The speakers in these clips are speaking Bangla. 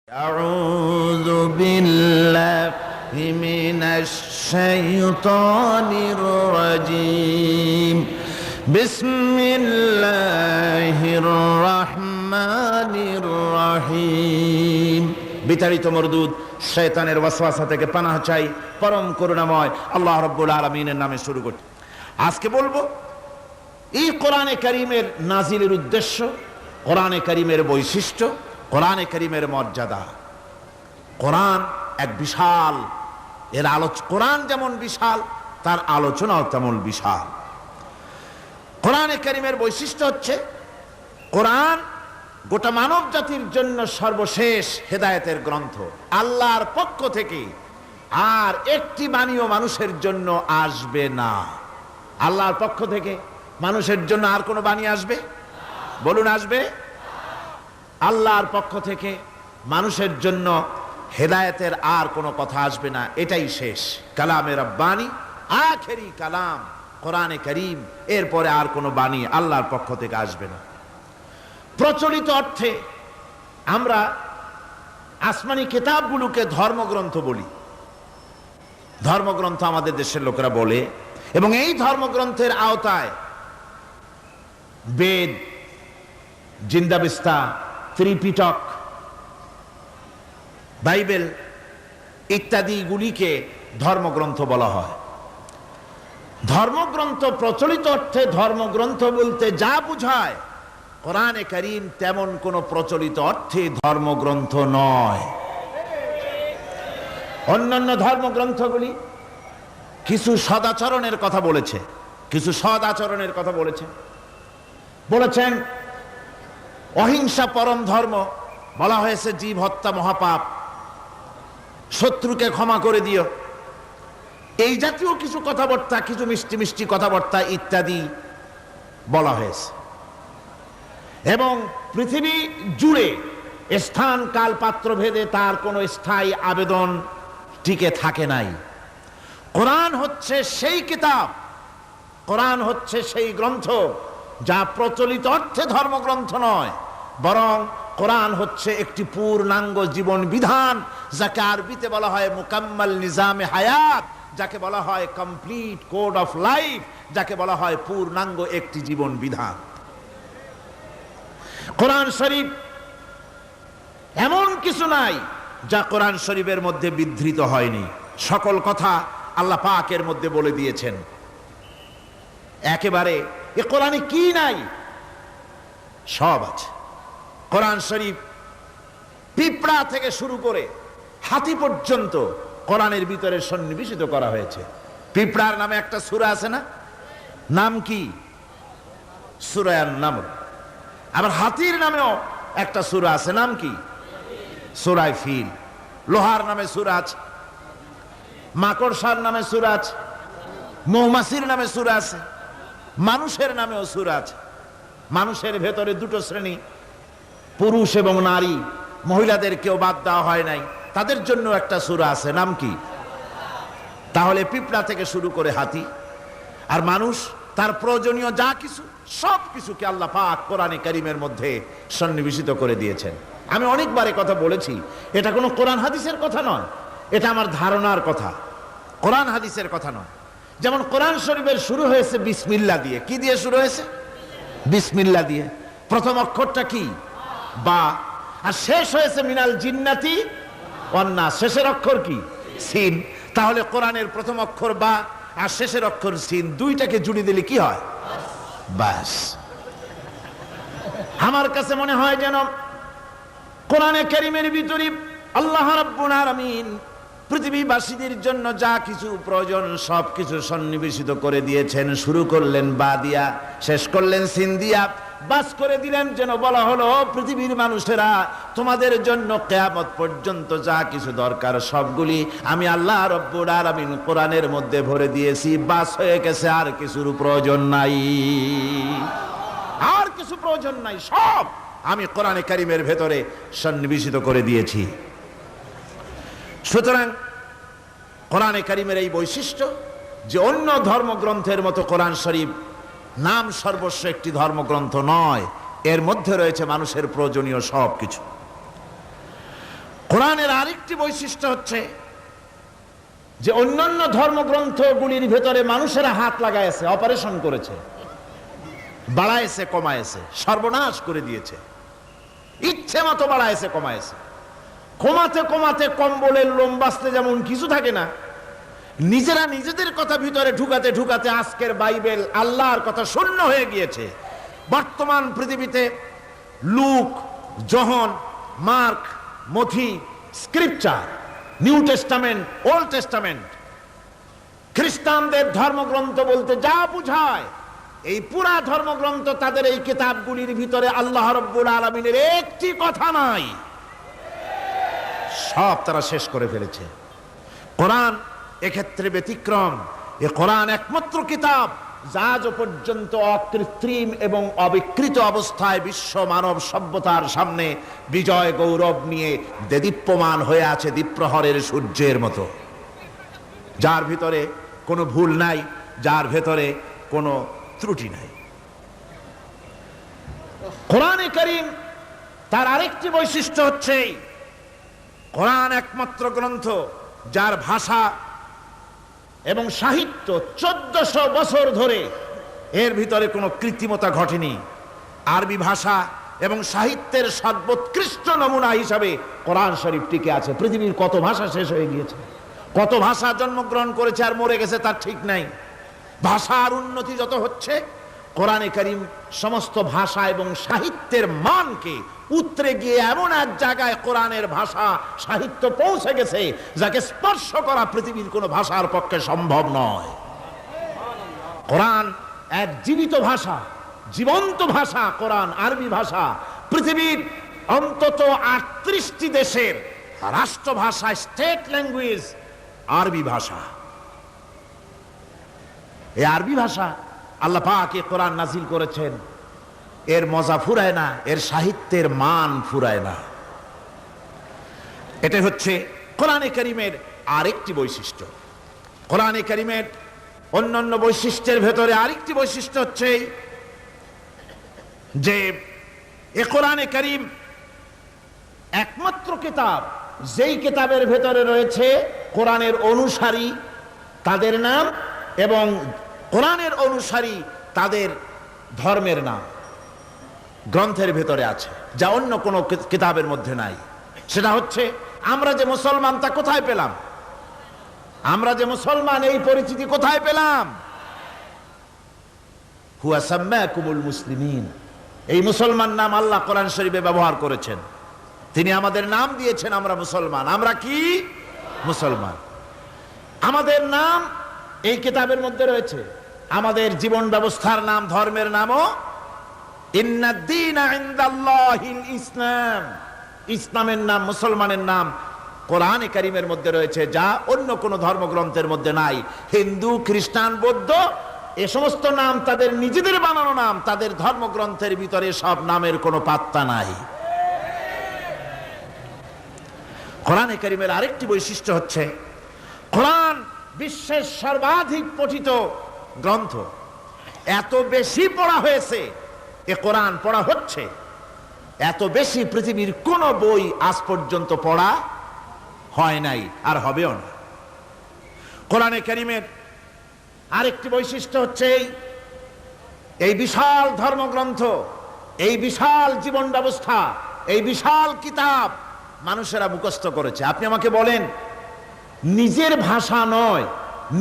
أعوذ بالله من الشيطان الرجيم بسم الله الرحمن الرحيم বিতাড়িত মরদুদ শয়তানের ওয়াসওয়াসা থেকে পানাহ চাই পরম করুণাময় আল্লাহ রাব্বুল আলামিনের নামে শুরু করছি। আজকে বলবো এই কোরআনে কারীমের নাজিলের উদ্দেশ্য, কোরআনে কারীমের বৈশিষ্ট্য, কোরআনে কারীমের মর্যাদা। কোরআন এক বিশাল, কোরআন যেমন বিশাল তার আলোচনাও তেমন বিশাল। কোরআনে কারীমের বৈশিষ্ট্য হচ্ছে কোরআন গোটা মানব জাতির জন্য সর্বশেষ হেদায়েতের গ্রন্থ, আল্লাহর পক্ষ থেকে আর একটি বাণীও মানুষের জন্য আসবে না। আল্লাহর পক্ষ থেকে মানুষের জন্য আর কোনো বাণী আসবে? বলুন, আসবে? আল্লাহর পক্ষ থেকে মানুষের জন্য হেদায়েতের আর কোনো কথা আসবে না, এটাই শেষ কালামে রব্বানি, আখেরি কালাম কোরআনে কারীম। এরপরে আর কোনো বাণী আল্লাহর পক্ষ থেকে আসবে না। প্রচলিত অর্থে আমরা আসমানি কিতাবগুলোকে ধর্মগ্রন্থ বলি, ধর্মগ্রন্থ আমাদের দেশের লোকেরা বলে, এবং এই ধর্মগ্রন্থের আওতায় বেদ, জিন্দাবিস্তা, ত্রিপিটক, বাইবেল ইত্যাদিগুলিকে ধর্মগ্রন্থ বলা হয়। ধর্মগ্রন্থ প্রচলিত অর্থে ধর্মগ্রন্থ বলতে যা বুঝায়, কোরআনে কারীম তেমন কোন প্রচলিত অর্থে ধর্মগ্রন্থ নয়। অন্যান্য ধর্মগ্রন্থগুলি কিছু সদাচরণের কথা বলেছে, কিছু সদাচরণের কথা বলেছেন অহিংসা পরম ধর্ম, বলা হয়েছে জীব হত্যা মহাপাপ, শত্রুকে ক্ষমা করে দিও, এই জাতীয় কিছু কথাবার্তা, কিছু মিষ্টি মিষ্টি কথাবার্তা ইত্যাদি বলা হয়েছে। এবং পৃথিবী জুড়ে স্থান কাল পাত্র ভেদে তার কোনো স্থায়ী আবেদন টিকে থাকে নাই। কোরআন হচ্ছে সেই কিতাব, কোরআন হচ্ছে সেই গ্রন্থ যা প্রচলিত অর্থে ধর্মগ্রন্থ নয়, বরং কোরআন হচ্ছে একটি পূর্ণাঙ্গ জীবন বিধান, যাকে আরবিতে বলা হয় মুকাম্মাল নিজামে হায়াত, যাকে বলা হয় কমপ্লিট কোড অফ লাইফ, যাকে বলা হয় পূর্ণাঙ্গ একটি জীবন বিধান। কোরআন শরীফ এমন কিছু নাই যা কোরআন শরীফের মধ্যে বিধৃত হয়নি। সকল কথা আল্লাহ পাকের মধ্যে বলে দিয়েছেন। একেবারে এ কোরআনে কি নাই? সব আছে। কোরআন শরীফ পিঁপড়া থেকে শুরু করে হাতি পর্যন্ত কোরআনের ভিতরে সন্নিবেশিত করা হয়েছে। পিঁপড়ার নামে একটা সূরা আছে না? নাম কি? সূরা আন-নামল। আবার হাতির নামেও একটা সূরা আছে, নাম কি? সূরা ফিল। লোহার নামে সূরা আছে, মাকড়সার নামে সূরা আছে, মৌমাছির নামে সূরা আছে, মানুষের নামেও সূরা আছে। মানুষের ভেতরে দুটো শ্রেণী, পুরুষ এবং নারী, মহিলাদের কেউ বাদ দেওয়া হয় নাই, তাদের জন্য একটা সূরা আছে, নাম কি? তাহলে পিঁপড়া থেকে শুরু করে হাতি আর মানুষ, তার প্রয়োজনীয় যা কিছু সব কিছুকে আল্লাহ পাক কোরআনে কারীমের মধ্যে সন্নিবেশিত করে দিয়েছেন। আমি অনেকবার কথা বলেছি, এটা কোনো কোরআন হাদিসের কথা নয়, এটা আমার ধারণার কথা, কোরআন হাদিসের কথা নয়। যেমন কোরআন শরীফের শুরু হয়েছে বিসমিল্লাহ দিয়ে। কি দিয়ে শুরু হয়েছে? বিসমিল্লাহ দিয়ে। প্রথম অক্ষরটা কি? বা। আর শেষ হয়েছে মিনাল জিন্নাতি ওয়ান নাস, শেষের অক্ষর কি? সিন। তাহলে কোরআনের প্রথম অক্ষর বা আর শেষের অক্ষর সিন, দুইটাকে জুড়ে দিলে কি হয়? বাস। আমার কাছে মনে হয় যেন কোরআনে কারীমের ভিতরে আল্লাহ রাব্বুল আলামিন পৃথিবীবাসীদের জন্য যা কিছু প্রয়োজন সব কিছু সন্নিবেশিত করে দিয়েছেন। শুরু করলেন বা দিয়া, শেষ করলেন সিন দিয়া, বাস করে দিলেন যেন বলা হলো পৃথিবীর মানুষেরা, তোমাদের জন্য কিয়ামত পর্যন্ত যা কিছু দরকার সবগুলি আমি আল্লাহ রাব্বুল আলামিন কোরআনের মধ্যে ভরে দিয়েছি। বাস হয়ে গেছে, আর কিছুর প্রয়োজন নাই, আর কিছু প্রয়োজন নাই, সব আমি কোরআনে কারীমের ভেতরে সন্নিবেশিত করে দিয়েছি। সুতরাং কোরআনে কারীমের এই বৈশিষ্ট্য যে অন্য ধর্মগ্রন্থের মতো কোরআন শরীফ নাম সর্বস্ব একটি ধর্মগ্রন্থ নয়, এর মধ্যে রয়েছে মানুষের প্রয়োজনীয় সব কিছু। কোরআনের আরেকটি বৈশিষ্ট্য হচ্ছে যে অন্যান্য ধর্মগ্রন্থগুলির ভেতরে মানুষেরা হাত লাগাইছে, অপারেশন করেছে, বাড়াইছে কমাইছে, সর্বনাশ করে দিয়েছে, ইচ্ছে মতো বাড়াইছে কমাইছে। কমাতে কমাতে কম্বলের লোম বাঁচতে যেমন কিছু থাকে না, নিজেরা নিজেদের কথা ভিতরে ঢুকাতে ঢুকাতে আজকের বাইবেল আল্লাহর কথা শূন্য হয়ে গিয়েছে। বর্তমান পৃথিবীতে লুক, জন, মার্ক, মথি, scripture, New Testament, Old Testament, খ্রিস্টানদের ধর্মগ্রন্থ বলতে যা বুঝায়, এই পুরা ধর্মগ্রন্থ তাদের এই কিতাবগুলির ভিতরে আল্লাহ রাব্বুল আলামিনের একটি কথা নাই, সব তারা শেষ করে ফেলেছে। কোরআন এক্ষেত্রে ব্যতিক্রম। এ কোরআন একমাত্র কিতাব যা আজ পর্যন্ত অকৃত্রিম এবং অবিকৃত অবস্থায় বিশ্ব মানব সভ্যতার সামনে বিজয় গৌরব নিয়ে দেদীপ্যমান হয়ে আছে দ্বীপ্রহরের সূর্যের মতো, যার ভিতরে কোনো ভুল নাই, যার ভেতরে কোনো ত্রুটি নাই। কোরআনে কারীম তার আরেকটি বৈশিষ্ট্য হচ্ছে কোরআন একমাত্র গ্রন্থ যার ভাষা এবং সাহিত্য 1400 বছর ধরে এর ভিতরে কোনো কৃত্রিমতা ঘটেনি। আরবি ভাষা এবং সাহিত্যের সর্বোৎকৃষ্ট নমুনা হিসাবে কোরআন শরীফ টিকে আছে। পৃথিবীর কত ভাষা শেষ হয়ে গিয়েছে, কত ভাষা জন্মগ্রহণ করেছে আর মরে গেছে তার ঠিক নাই। ভাষার উন্নতি যত হচ্ছে, কোরআনে কারীম সমস্ত ভাষা এবং সাহিত্যের মানকে উতরে গিয়ে এমন এক জায়গায় কোরআনের ভাষা সাহিত্য পৌঁছে গেছে যাকে স্পর্শ করা পৃথিবীর কোনো ভাষার পক্ষে সম্ভব নয়। কোরআন এক জীবিত ভাষা, জীবন্ত ভাষা। কোরআন আরবি ভাষা। পৃথিবীর অন্তত 38টি দেশের রাষ্ট্রভাষা, স্টেট ল্যাঙ্গুয়েজ আরবি ভাষা। এই আরবি ভাষা আল্লাহ পাক এই কোরআন নাজিল করেছেন, এর মজা ফুরায় না, এর সাহিত্যের মান ফুরায় না। এটা হচ্ছে কোরআনে কারীমের আরেকটি বৈশিষ্ট্য। কোরআনে কারীমের অন্যান্য বৈশিষ্ট্যের ভেতরে আরেকটি বৈশিষ্ট্য হচ্ছে যে এ কোরআনে কারীম একমাত্র কিতাব যেই কিতাবের ভেতরে রয়েছে কোরআনের অনুসারী তাদের নাম এবং কোরআনের অনুসারী তাদের ধর্মের নাম গ্রন্থের ভেতরে আছে, যা অন্য কোনো কিতাবের মধ্যে নাই। সেটা হচ্ছে আমরা যে মুসলমান তা কোথায় পেলাম? আমরা যে মুসলমান এই পরিচিতি কোথায় পেলাম? হুয়া সাম্মাকুমুল মুসলিমিন। এই মুসলমান নাম আল্লাহ কোরআন শরীফে ব্যবহার করেছেন। তিনি আমাদের নাম দিয়েছেন, আমরা মুসলমান। আমরা কি মুসলমান? আমাদের নাম এই কিতাবের মধ্যে রয়েছে। আমাদের জীবন ব্যবস্থার নাম, ধর্মের নামও ইন্নাদ-দীনা ইনদাল্লাহিল ইসলাম। ইসলামের নাম, মুসলমানের নাম কোরআনে কারীমের মধ্যে রয়েছে, যা অন্য কোনো ধর্মগ্রন্থের মধ্যে নাই। হিন্দু, খ্রিস্টান, বৌদ্ধ এ সমস্ত নাম তাদের নিজেদের বানানো নাম, তাদের ধর্মগ্রন্থের ভিতরে সব নামের কোনো পাত্তা নাই। কোরআনে কারীমের আরেকটি বৈশিষ্ট্য হচ্ছে কোরআন বিশ্বের সর্বাধিক পঠিত গ্রন্থ। এত বেশি পড়া হয়েছে, এ কোরআন পড়া হচ্ছে, এত বেশি পৃথিবীর কোন বই আজ পর্যন্ত পড়া হয় নাই আর হবেও না। কোরআনে কারীমের আরেকটি বৈশিষ্ট্য হচ্ছে এই বিশাল ধর্মগ্রন্থ, এই বিশাল জীবন ব্যবস্থা, এই বিশাল কিতাব মানুষেরা মুখস্থ করেছে। আপনি আমাকে বলেন, নিজের ভাষা নয়,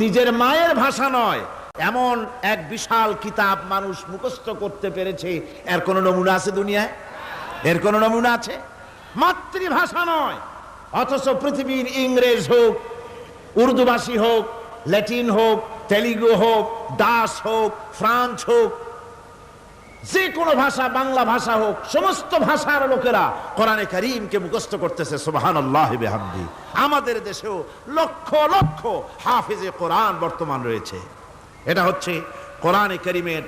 নিজের মায়ের ভাষা নয়, এমন এক বিশাল কিতাব মানুষ মুখস্থ করতে পেরেছে, এর কোন নমুনা আছে দুনিয়ায়? এর কোন নমুনা আছে? মাতৃভাষা নয়, অথচ পৃথিবীর ইংরেজ হোক, উর্দুভাষী হোক, ল্যাটিন হোক, তেলুগু হোক, ডাচ হোক, ফ্রান্স হোক, যে কোনো ভাষা, বাংলা ভাষা হোক, সমস্ত ভাষার লোকেরা কোরআনে কারীমকে মুখস্থ করতেছে। সুবহানাল্লাহ বিহামদি। আমাদের দেশেও লক্ষ লক্ষ হাফেজে কোরআন বর্তমান রয়েছে। এটা হচ্ছে কোরআনে কারীমের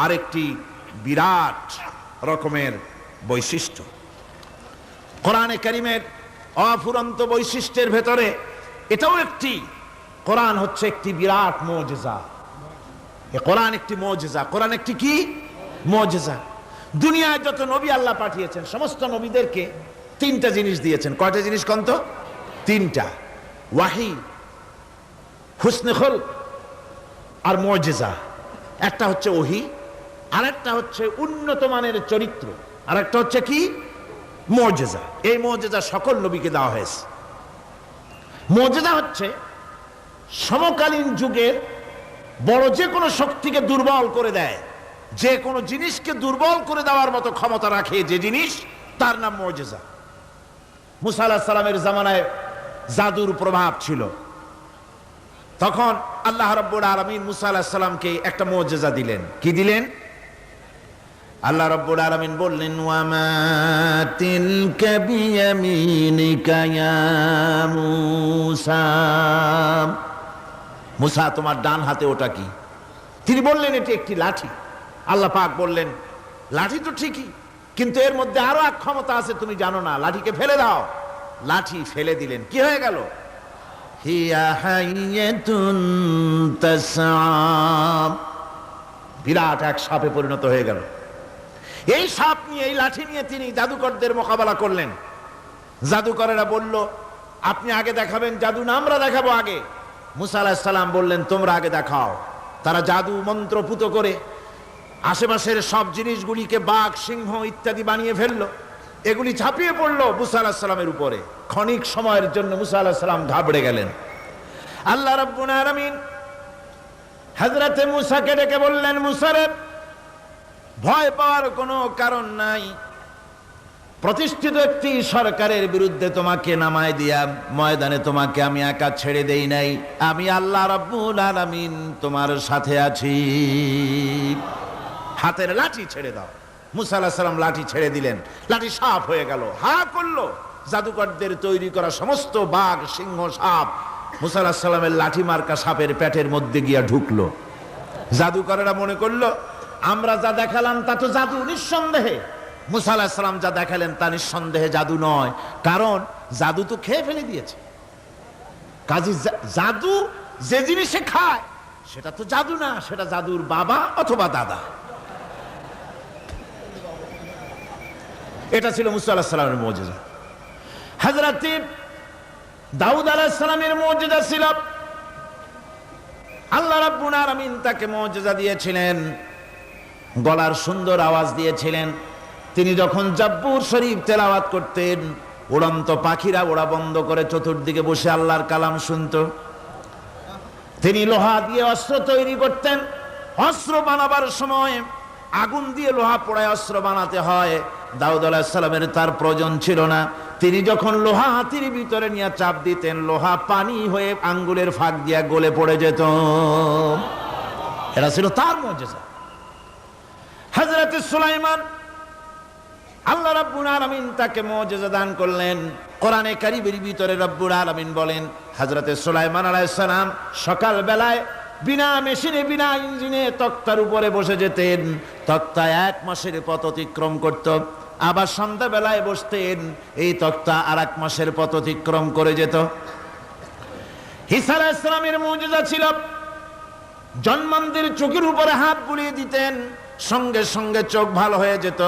আরেকটি বিরাট রকমের বৈশিষ্ট্য। কোরআনে কারীমের অফুরন্ত বৈশিষ্ট্যের ভেতরে এটাও একটি, কোরআন হচ্ছে একটি বিরাট মুজিজা। এ কোরআন একটি মুজিজা। কোরআন একটি কি? মুজিজা। দুনিয়ায় যত নবী আল্লাহ পাঠিয়েছেন, সমস্ত নবীদেরকে তিনটা জিনিস দিয়েছেন। কয়টা জিনিস কন্ত? তিনটা। ওয়াহি, হুসনে খুলক আর মুজিজা। একটা হচ্ছে ওহী, আরেকটা হচ্ছে উন্নত মানের চরিত্র, আরেকটা হচ্ছে কি? মুজিজা। এই মুজিজা সকল নবীকে দেওয়া হয়েছে। মুজিজা হচ্ছে সমকালীন যুগের বড় যে কোনো শক্তিকে দুর্বল করে দেয়, যে কোনো জিনিসকে দুর্বল করে দেওয়ার মতো ক্ষমতা রাখে যে জিনিস, তার নাম মুজিজা। মুসা আলাইহিস সালামের জামানায় জাদুর প্রভাব ছিল। তখন আল্লাহ রাব্বুল আলামিন মুসা আলাইহিস সালামকে একটা মুজিজা দিলেন। কি দিলেন? আল্লাহ রাব্বুল আলামিন বললেন, ওয়ামা তিলকা বিয়ামিনিকা ইয়া মুসা। মুসা, তোমার ডান হাতে ওটা কি? তিনি বললেন, এটি একটি লাঠি। আল্লাহ পাক বললেন, লাঠি তো ঠিকই, কিন্তু এর মধ্যে আরো এক ক্ষমতা আছে, তুমি জানো না, লাঠিকে ফেলে দাও। লাঠি ফেলে দিলেন, কি হয়ে গেল? হিয়া হাইয়াতুন তাসআ, বিরাট এক সাপে পরিণত হয়ে গেল। এই সাপ নিয়ে, এই লাঠি নিয়ে তিনি জাদুকরদের মোকাবেলা করলেন। জাদুকরেরা বলল, আপনি আগে দেখাবেন জাদু না আমরা দেখাবো আগে? মুসা আলাইহিস সালাম বললেন, তোমরা আগে দেখাও। তারা জাদু মন্ত্র পুত করে আশেপাশের সব জিনিসগুলিকে বাঘ, সিংহ ইত্যাদি বানিয়ে ফেললো। এগুলি ঝাঁপিয়ে পড়লো মুসা আলাইহিস সালামের উপরে। ক্ষণিক সময়ের জন্য মুসা আলাইহিস সালাম ঘাবড়ে গেলেন। আল্লাহ রাব্বুল আলামিন হযরতে মুসাকে ডেকে বললেন, মুসা রে, ভয় পাওয়ার কোনো কারণ নাই। প্রতিষ্ঠিত একটি সরকারের বিরুদ্ধে তোমাকে নামায় দিয়া ময়দানে তোমাকে আমি একা ছেড়ে দেই নাই। আমি আল্লাহ রাব্বুল আলামিন তোমার সাথে আছি। হাতের লাঠি ছেড়ে দাও। মুসা আলাইহিস সালাম লাঠি ছেড়ে দিলেন। লাঠি সাপ হয়ে গেল। হা করলো। জাদুকরদের তৈরি করা সমস্ত বাঘ, সিংহ, সাপ মুসা আলাইহিস সালামের লাঠি মার্কা সাপের পেটের মধ্যে গিয়া ঢুকলো। জাদুকরেরা মনে করলো, আমরা যা দেখালাম তা তো জাদু। নিঃসন্দেহে মুসা আলাইহিস সালাম যা দেখালেন তা নিঃসন্দেহে জাদু নয়, কারণ জাদু তো খেয়ে ফেলে দিয়েছে। কাজী জাদু যে জিনিসে খায় সেটা তো জাদু না, সেটা জাদুর বাবা অথবা দাদা। এটা ছিল মুসা আলাইহিস সালামের মুজিজা। হযরত দাউদ আলাইহিস সালামের মুজিজা ছিল, আল্লাহ রাব্বুল আলামিন তাকে মুজিজা দিয়েছিলেন, গলার সুন্দর আওয়াজ দিয়েছিলেন। তিনি যখন জাব্বুর শরীফ তেলাওয়াত করতেন, উড়ন্ত পাখিরা ওড়া বন্ধ করে চতুর্দিকে বসে আল্লাহর কালাম শুনত। তিনি লোহা দিয়ে অস্ত্র তৈরি করতেন। অস্ত্র বানাবার সময় আগুন দিয়ে লোহা পোড়ায় অস্ত্র বানাতে হয়। দাউদ আলাইহিস সালামের তার প্রয়োজন ছিল না। তিনি যখন লোহা হাতির ভিতরে নিয়ে চাপ দিতেন, লোহা পানি হয়ে আঙ্গুলের ফাঁক দিয়ে গলে পড়ে যেত। এটা ছিল তার মুজিজা। হযরত সুলাইমান, আল্লাহ রাব্বুল আলামিন তাকে মুজিজা দান করলেন। কোরআনে কারীমের ভিতরে রব্বুল আলামিন বলেন, হযরত সুলাইমান আলাইহিস সালাম সকাল বেলায় বিনা মেশিনে, বিনা ইঞ্জিনে তক্তার উপরে বসে যেতেন। তক্তা 1 মাসের পথ অতিক্রম করত। আবার সন্ধ্যা বেলায় বসতেন, এই তক্তা আর 1 মাসের পথ অতিক্রম করে যেত। ঈসা আলাইহিস সালামের মুজিজা ছিল, জন্মান্ধের চোখের উপরে হাত বুলিয়ে দিতেন, সঙ্গে সঙ্গে চোখ ভালো হয়ে যেত।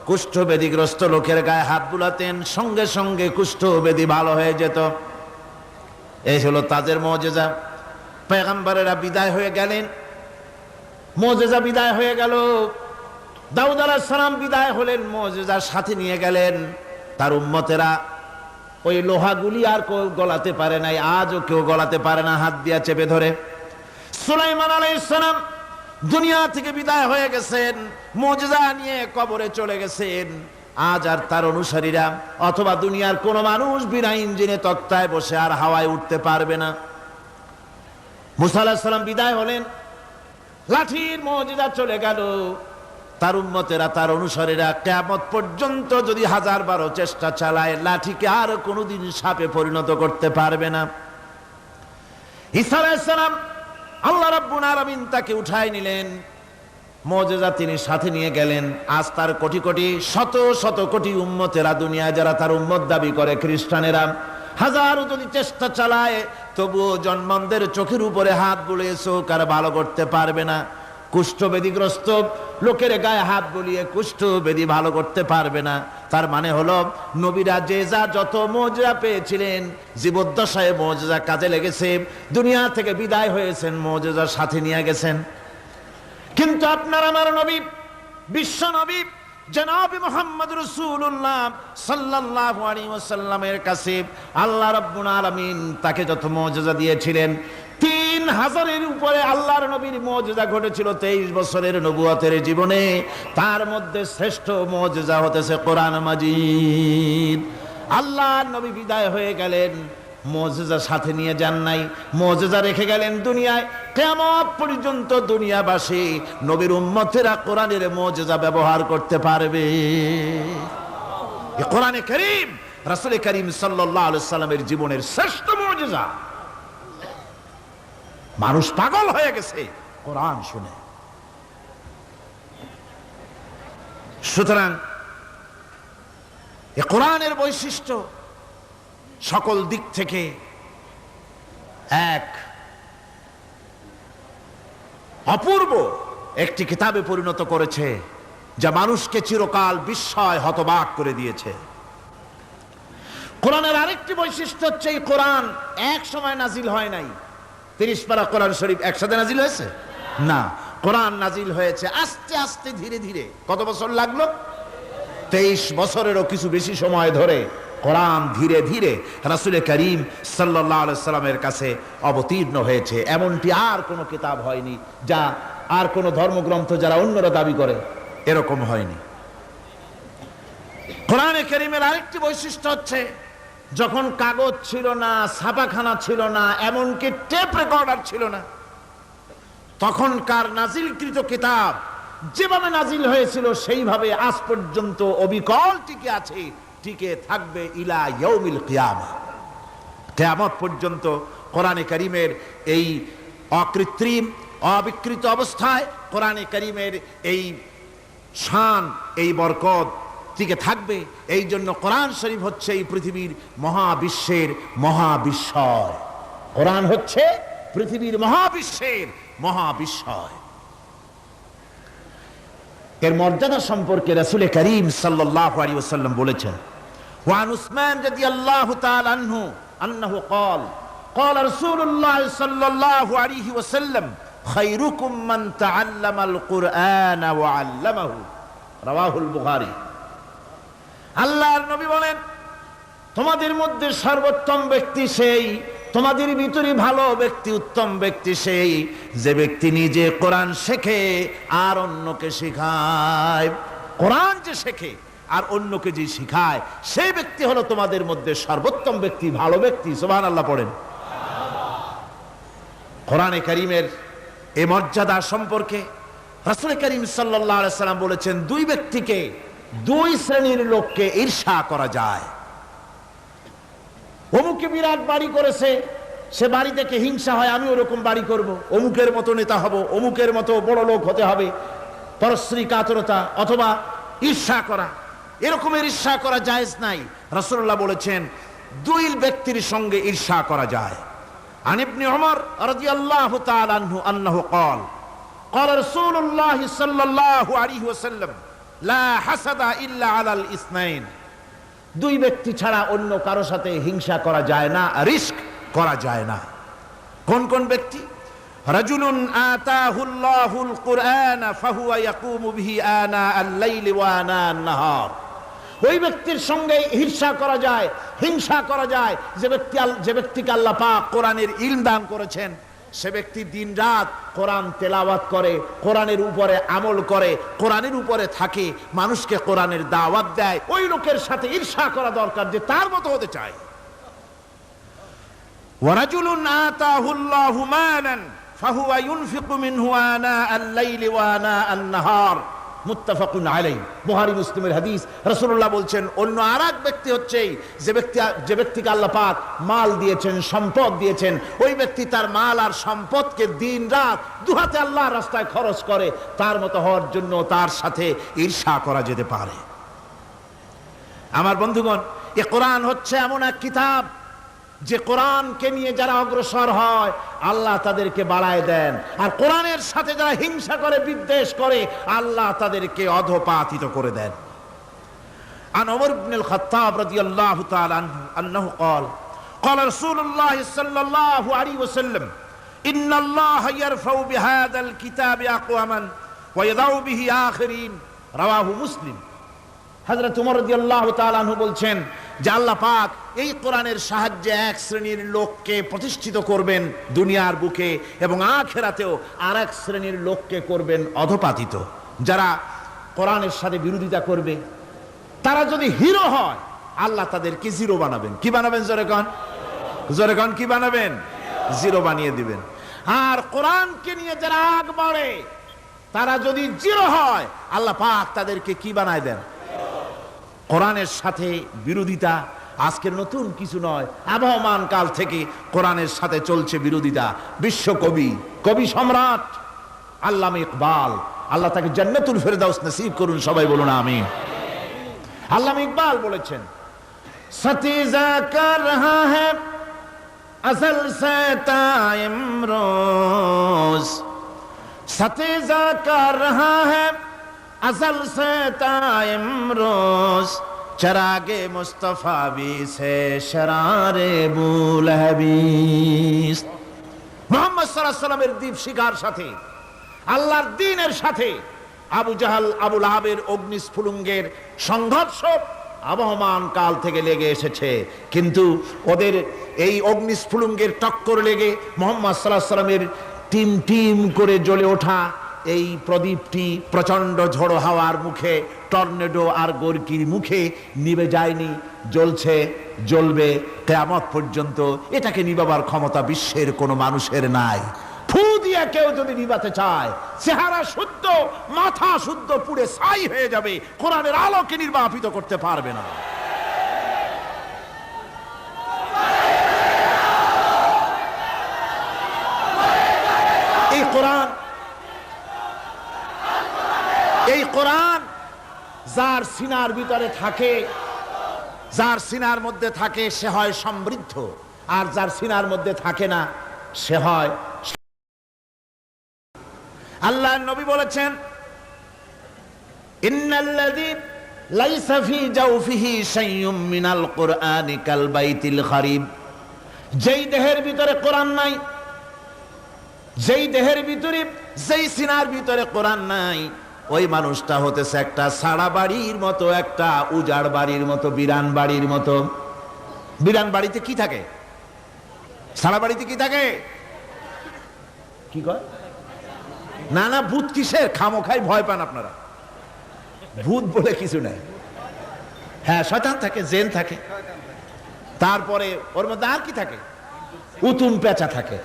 কুষ্ঠব্যাধিগ্রস্ত লোকের গায়ে হাত বুলাতেন, সঙ্গে সঙ্গে কুষ্ঠব্যাধি ভালো হয়ে যেত। এই হলো তাদের মুজিজা। পয়গম্বরেরা বিদায় হয়ে গেলেন, মুজিজা বিদায় হয়ে গেল। দাউদ আলাইহিস সালাম বিদায় হলেন, মুজিজার সাথে নিয়ে গেলেন। তার উম্মতেরা ওই লোহাগুলি আর কেউ গলাতে পারে নাই, আজও কেউ গলাতে পারে না, হাত দিয়া চেপে ধরে। সুলাইমান আলাইহিস সালাম দুনিয়া থেকে বিদায় হয়ে গেছেন, মুজিজা নিয়ে কবরে চলে গেছেন। আজ আর তার অনুসারীরা অথবা দুনিয়ার কোন মানুষ বিনা ইঞ্জিনে তক্তায় বসে আর হাওয়ায় উঠতে পারবে না। মুসা আলাইহিস সালাম বিদায় হলেন, লাঠির মুজিজা চলে গেল। তার উম্মতেরা, তার অনুসারীরা কিয়ামত পর্যন্ত যদি 1000 চেষ্টা চালায়, লাঠিকে আর কোনোদিন সাপে পরিণত করতে পারবে না। ঈসা আলাইহিস সালাম, আল্লাহ রাব্বুল আলামিন তাকে উঠায় নিলেন, মুজিজা তিনি সাথে নিয়ে গেলেন। আজ তার কোটি কোটি, শত শত কোটি উম্মতেরা দুনিয়ায় যারা তার উম্মত দাবি করে, খ্রিস্টানেরা, হাজারো যদি চেষ্টা চালায়, তবুও জন্মান্ধের চোখের উপরে হাত বুলিয়ে চোখ আর ভালো করতে পারবে না। কুষ্ঠবেদীগ্রস্ত লোকের গায়ে হাত বুলিয়ে কুষ্ঠবেদী ভালো করতে পারবে না। তার মানে হলো নবীরা যে যা যত মুজিজা পেয়েছিলেন, জীবদ্দশায় মুজিজা কাজে লেগেছে, দুনিয়া থেকে বিদায় হয়েছেন মুজিজার সাথে নিয়ে গেছেন। কিন্তু আপনার আমার নবী, বিশ্ব নবী জনাব মুহাম্মদ রাসূলুল্লাহ সাল্লাল্লাহু আলাইহি ওয়াসাল্লামের কাছে আল্লাহ রাব্বুল আলামিন তাকে যত মুজিজা দিয়েছিলেন, 3000-এর উপরে আল্লাহর নবীর মুজিজা ঘটেছিল 23 বছরের নবুয়তের জীবনে। তার মধ্যে শ্রেষ্ঠ মুজিজা হতেছে কোরআন মাজিদ। আল্লাহর নবী বিদায় হয়ে গেলেন, মুজিজা সাথে নিয়ে যান নাই, মুজিজা রেখে গেলেন দুনিয়ায়। কিয়ামত পর্যন্ত দুনিয়াবাসী নবীর উম্মতেরা কোরআনের মুজিজা ব্যবহার করতে পারবে। এই কোরআনে কারীম রাসূল করিম সাল্লাল্লাহু আলাইহি সাল্লামের জীবনের শ্রেষ্ঠ মুজিজা। মানুষ পাগল হয়ে গেছে কোরআন শুনে। সুতরাং এই কোরআনের বৈশিষ্ট্য সকল দিক থেকে এক অপূর্ব একটি কিতাবে পরিণত করেছে, যা মানুষকে চিরকাল বিস্ময় হতবাক করে দিয়েছে। কোরআনের আরেকটি বৈশিষ্ট্য হচ্ছে এই কোরআন এক সময় নাজিল হয় নাই। 30 পারা কোরআন শরীফ একসাথে নাজিল হয়েছে না, কোরআন নাজিল হয়েছে আস্তে আস্তে ধীরে ধীরে। কত বছর লাগলো? 23 বছরেরও কিছু বেশি সময় ধরে কোরআন ধীরে ধীরে রাসূল করিম সাল্লাল্লাহু আলাইহি সাল্লামের কাছে অবতীর্ণ হয়েছে। এমনটি আর কোনো কিতাব হয়নি, যা আর কোনো ধর্মগ্রন্থ যারা অন্যরা দাবি করে এরকম হয়নি। কোরআনে কারীমের আরেকটি বৈশিষ্ট্য হচ্ছে, যখন কাগজ ছিল না, ছাপাখানা ছিল না, এমনকি টেপ রেকর্ডার ছিল না, তখনকার নাজিলকৃত কিতাব যেভাবে নাজিল হয়েছিল সেইভাবে আজ পর্যন্ত অবিকল টিকে আছে, টিকে থাকবে ইলা ইয়াউমিল কিয়ামা। কিয়ামত পর্যন্ত কোরআনে কারীমের এই অকৃত্রিম অবিকৃত অবস্থায় কোরআনে কারীমের এই শান, এই বরকত টিকে থাকবে। এই জন্য কোরআন শরীফ হচ্ছে এই পৃথিবীর মহাবিশ্বের মহাবিস্ময়। কোরআন হচ্ছে পৃথিবীর মহাবিশ্বের মহাবিস্ময়। এর মর্যাদা সম্পর্কে রাসূল করিম সাল্লাল্লাহু আলাইহি ওয়াসাল্লাম বলেছেন, ওয়ান উসমান রাদিয়াল্লাহু তাআলা আনহু আন্নাহু ক্বাল ক্বাল রাসূলুল্লাহ সাল্লাল্লাহু আলাইহি ওয়াসাল্লাম খায়রুকুম মান তাআল্লামাল কুরআন ওয়া আল্লামাহু, রাওয়াহুল বুখারী। আল্লাহর নবী বলেন, তোমাদের মধ্যে সর্বোত্তম ব্যক্তি সেই, তোমাদের ভিতরে ভালো ব্যক্তি, উত্তম ব্যক্তি সেই যে ব্যক্তি নিজে কোরআন শেখে আর অন্যকে শেখায়। কোরআন যে শেখে আর অন্যকে যে শেখায়, সেই ব্যক্তি হলো তোমাদের মধ্যে সর্বোত্তম ব্যক্তি, ভালো ব্যক্তি। সুবহানাল্লাহ পড়েন। কোরআনে কারীমের এই মর্যাদা সম্পর্কে রাসূল করিম সাল্লাল্লাহু আলাইহি সাল্লাম বলেছেন, দুই ব্যক্তিকে, দুই শ্রেণীর লোককে ঈর্ষা করা যায়। অমুকে বিরাট বাড়ি করেছে, সে বাড়ি দেখে হিংসা হয়, আমি ওরকম বাড়ি করব, অমুকের মতো নেতা হব, অমুকের মতো বড় লোক হতে হবে। পরশ্রী কাতরতা অথবা ঈর্ষা করা, এরকমের ঈর্ষা করা জায়েজ নাই। রাসূলুল্লাহ বলেছেন, দুই ব্যক্তির সঙ্গে ঈর্ষা করা যায়। আন ইবনে উমর রাদিয়াল্লাহু তাআলা আনহু আন্নাহু ক্বাল ক্বাল রাসূলুল্লাহ সাল্লাল্লাহু আলাইহি ওয়াসাল্লাম লা হাসাদা ইল্লা আলাল ইসনাইন, দুই ব্যক্তি ছাড়া অন্য কারো সাথে হিংসা করা যায় না, রিস্ক করা যায় না। কোন কোন ব্যক্তি? রাজুলুন আতাহুল্লাহুল কুরআন ফাহুয়া ইয়াকুমু বিহি আনা আল-লাইলি ওয়া আনা আন-নাহার, ওই ব্যক্তির সঙ্গে ঈর্ষা করা যায়, হিংসা করা যায় যে ব্যক্তিকে আল্লাহ পাক কোরআনের ইলম দান করেছেন, সে ব্যক্তি দিন রাত কোরআন তেলাওয়াত করে, কোরআনের উপরে আমল করে, কোরআনের উপরে থাকে, মানুষকে কোরআনের দাওয়াত দেয়। ওই লোকের সাথে ঈর্ষা করা দরকার যে তার মতো হতে চায়। ওয়ারাজুলুন আতাহুল্লাহু মালান ফাহুয়া ইউনফিকু মিনহু আনা আল-লাইলি ওয়া আনা আন-নাহার, মুত্তাফাকুন আলাইহি, বুখারী মুসলিমের হাদিস। রাসূলুল্লাহ বলছেন, অন্য আরেক ব্যক্তি হচ্ছে যে ব্যক্তিকে আল্লাহ পাক মাল দিয়েছেন, সম্পদ দিয়েছেন, ওই ব্যক্তি তার মাল আর সম্পদকে দিন রাত দুহাতে আল্লাহর রাস্তায় খরচ করে, তার মতো হওয়ার জন্য তার সাথে ঈর্ষা করা যেতে পারে। আমার বন্ধুগণ, এই কোরআন হচ্ছে এমন এক কিতাব যে কোরআনকে নিয়ে যারা অগ্রসর হয় আল্লাহ তাদেরকে বাড়ায় দেন, আর কোরআনের সাথে যারা হিংসা করে বিদ্বেষ করে আল্লাহ তাদেরকে অধপাতিত করে দেন। عن عمر بن الخطاب رضي الله تعالى عنه أنه قال قال رسول الله صلى الله عليه وسلم إن الله يرفع بهذا الكتاب أقواما ويضع به آخرين رواه مسلم। হযরত ওমর রাদিয়াল্লাহু তাআলা আনহু বলছেন যে আল্লাহ পাক এই কোরআনের সাহায্যে এক শ্রেণীর লোককে প্রতিষ্ঠিত করবেন দুনিয়ার বুকে, এবং আখিরাতেও আরেক শ্রেণীর লোককে করবেন অধপাতিত। যারা কোরআনের সাথে বিরোধিতা করবে, তারা যদি হিরো হয় আল্লাহ তাদেরকে জিরো বানাবেন। কি বানাবেন? জোরে কোন, জোরে কোন, কি বানাবেন? জিরো বানিয়ে দিবেন। আর কোরআনকে নিয়ে যারা আগ বাড়ে, তারা যদি জিরো হয় আল্লাহ পাক তাদেরকে কি বানায় দেন? কোরআনের সাথে বিরোধিতা আজকের নতুন কিছু নয়, আবহমান কাল থেকে কোরআনের সাথে চলছে বিরোধিতা। বিশ্বকবি, কবি সম্রাট আল্লামা ইকবাল, আল্লাহ তাকে জান্নাতুল ফেরদাউস নসিব করুন, সবাই বলুন আমিন। আল্লামা ইকবাল বলেছেন, সতীজা কর রহা হ্যায় আসল সে তাইমরোজ, সতীজা কর রহা হ্যায় আসল সে তাইমরোজ, চরাগে মুস্তফা বি সে শরারে বুলহবিস। মুহাম্মদ সাল্লাল্লাহু আলাইহি ওয়াসাল্লামের দীপ শিখার সাথে, আল্লাহর দ্বীনের সাথে আবু জাহাল, আবু লাহাবের অগ্নিস্ফুলিঙ্গের সংঘর্ষ আবহমান কাল থেকে লেগে এসেছে, কিন্তু ওদের এই অগ্নিস্ফুলিঙ্গের টক্কর লেগে মুহাম্মদ সাল্লাল্লাহু আলাইহি ওয়াসাল্লামের টিম টিম করে জ্বলে ওঠা এই প্রদীপটি প্রচন্ড ঝড়ো হাওয়ার মুখে, টর্নেডো আর গর্কির মুখে নিভে যায়নি, জ্বলছে, জ্বলবে কিয়ামত পর্যন্ত। এটাকে নিভাবার ক্ষমতা বিশ্বের কোনো মানুষের নাই। ফু দিয়ে কেউ যদি নিভাতে চায়, চেহারা শুদ্ধ, মাথা শুদ্ধ পুড়ে ছাই হয়ে যাবে, কোরআনের আলোকে নির্বাপিত করতে পারবে না। এই কোরআন যার সিনার ভিতরে থাকে, যার সিনার মধ্যে থাকে সে হয় সমৃদ্ধ, আর যার সিনার মধ্যে থাকে না সে হয়। আল্লাহর নবী বলেছেন, ইন্নাল্লাযী লাইসা ফী জাওফিহি শাইউম মিনাল কুরআনি কাল বাইতিল খারিব। যেই দেহের ভিতরে কোরআন নাই, যেই দেহের ভিতরে, যেই সিনার ভিতরে কোরআন নাই, ওই মানুষটা হতেছে একটা সাড়া বাড়ির মতো, একটা উজাড় বাড়ির মতো, বিরান বাড়ির মতো। বিরান বাড়িতে কি থাকে? সাড়া বাড়িতে কি থাকে? কি কয়? না না, ভূত কিসের? খামোখাই ভয় পান আপনারা। ভূত বলে কিছু নাই। হ্যাঁ, শয়তান থাকে, জিন থাকে, তারপরে ওর মধ্যে আর কি থাকে? উতুম পেঁচা থাকে,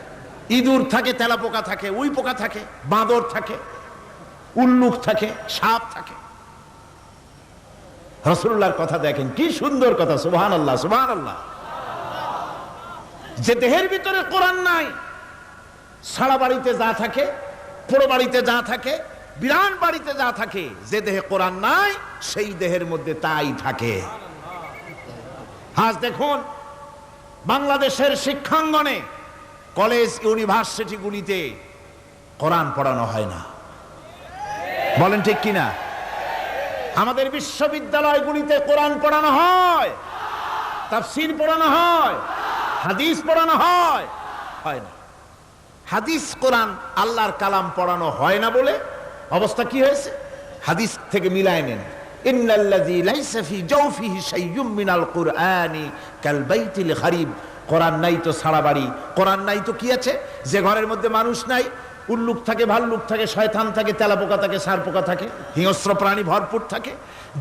ইঁদুর থাকে, তেলাপোকা থাকে, উই পোকা থাকে, বাঁদর থাকে, উল্লুক থাকে, সাপ থাকে। রাসূলুল্লাহর কথা দেখেন, কি সুন্দর কথা, সুবহানাল্লাহ, সুবহানাল্লাহ। যে দেহের ভিতরে কোরআন নাই, সারা বাড়িতে যা থাকে, পুরো বাড়িতে যা থাকে, বিরান বাড়িতে যা থাকে, যে দেহে কোরআন নাই সেই দেহের মধ্যে তাই থাকে। আজ দেখুন বাংলাদেশের শিক্ষাঙ্গনে, কলেজ ইউনিভার্সিটিগুলিতে কোরআন পড়ানো হয় না। বলেন ঠিক কিনা? আমাদের বিশ্ববিদ্যালয়গুলিতে কোরআন পড়ানো হয়, তাফসীর পড়ানো হয়, হাদিস পড়ানো হয়, হয় না। হাদিস, কোরআন, আল্লাহর কালাম পড়ানো হয় না বলে অবস্থা কি হয়েছে? হাদিস থেকে মিলায় নেন, ইন্নাল্লাযী লাইসা ফী জাওফিহি শাইউম মিনাল কুরআনি কাল বাইতিল খারিব। কোরআন নাই তো সারা বাড়ি, কোরআন নাই তো কি আছে? যে ঘরের মধ্যে মানুষ নাই, উল্লুক থাকে, ভাল্লুক থাকে, শয়তান থাকে, তেলাপোকা থাকে, সারপোকা থাকে, হিংস্র প্রাণী ভরপুর থাকে।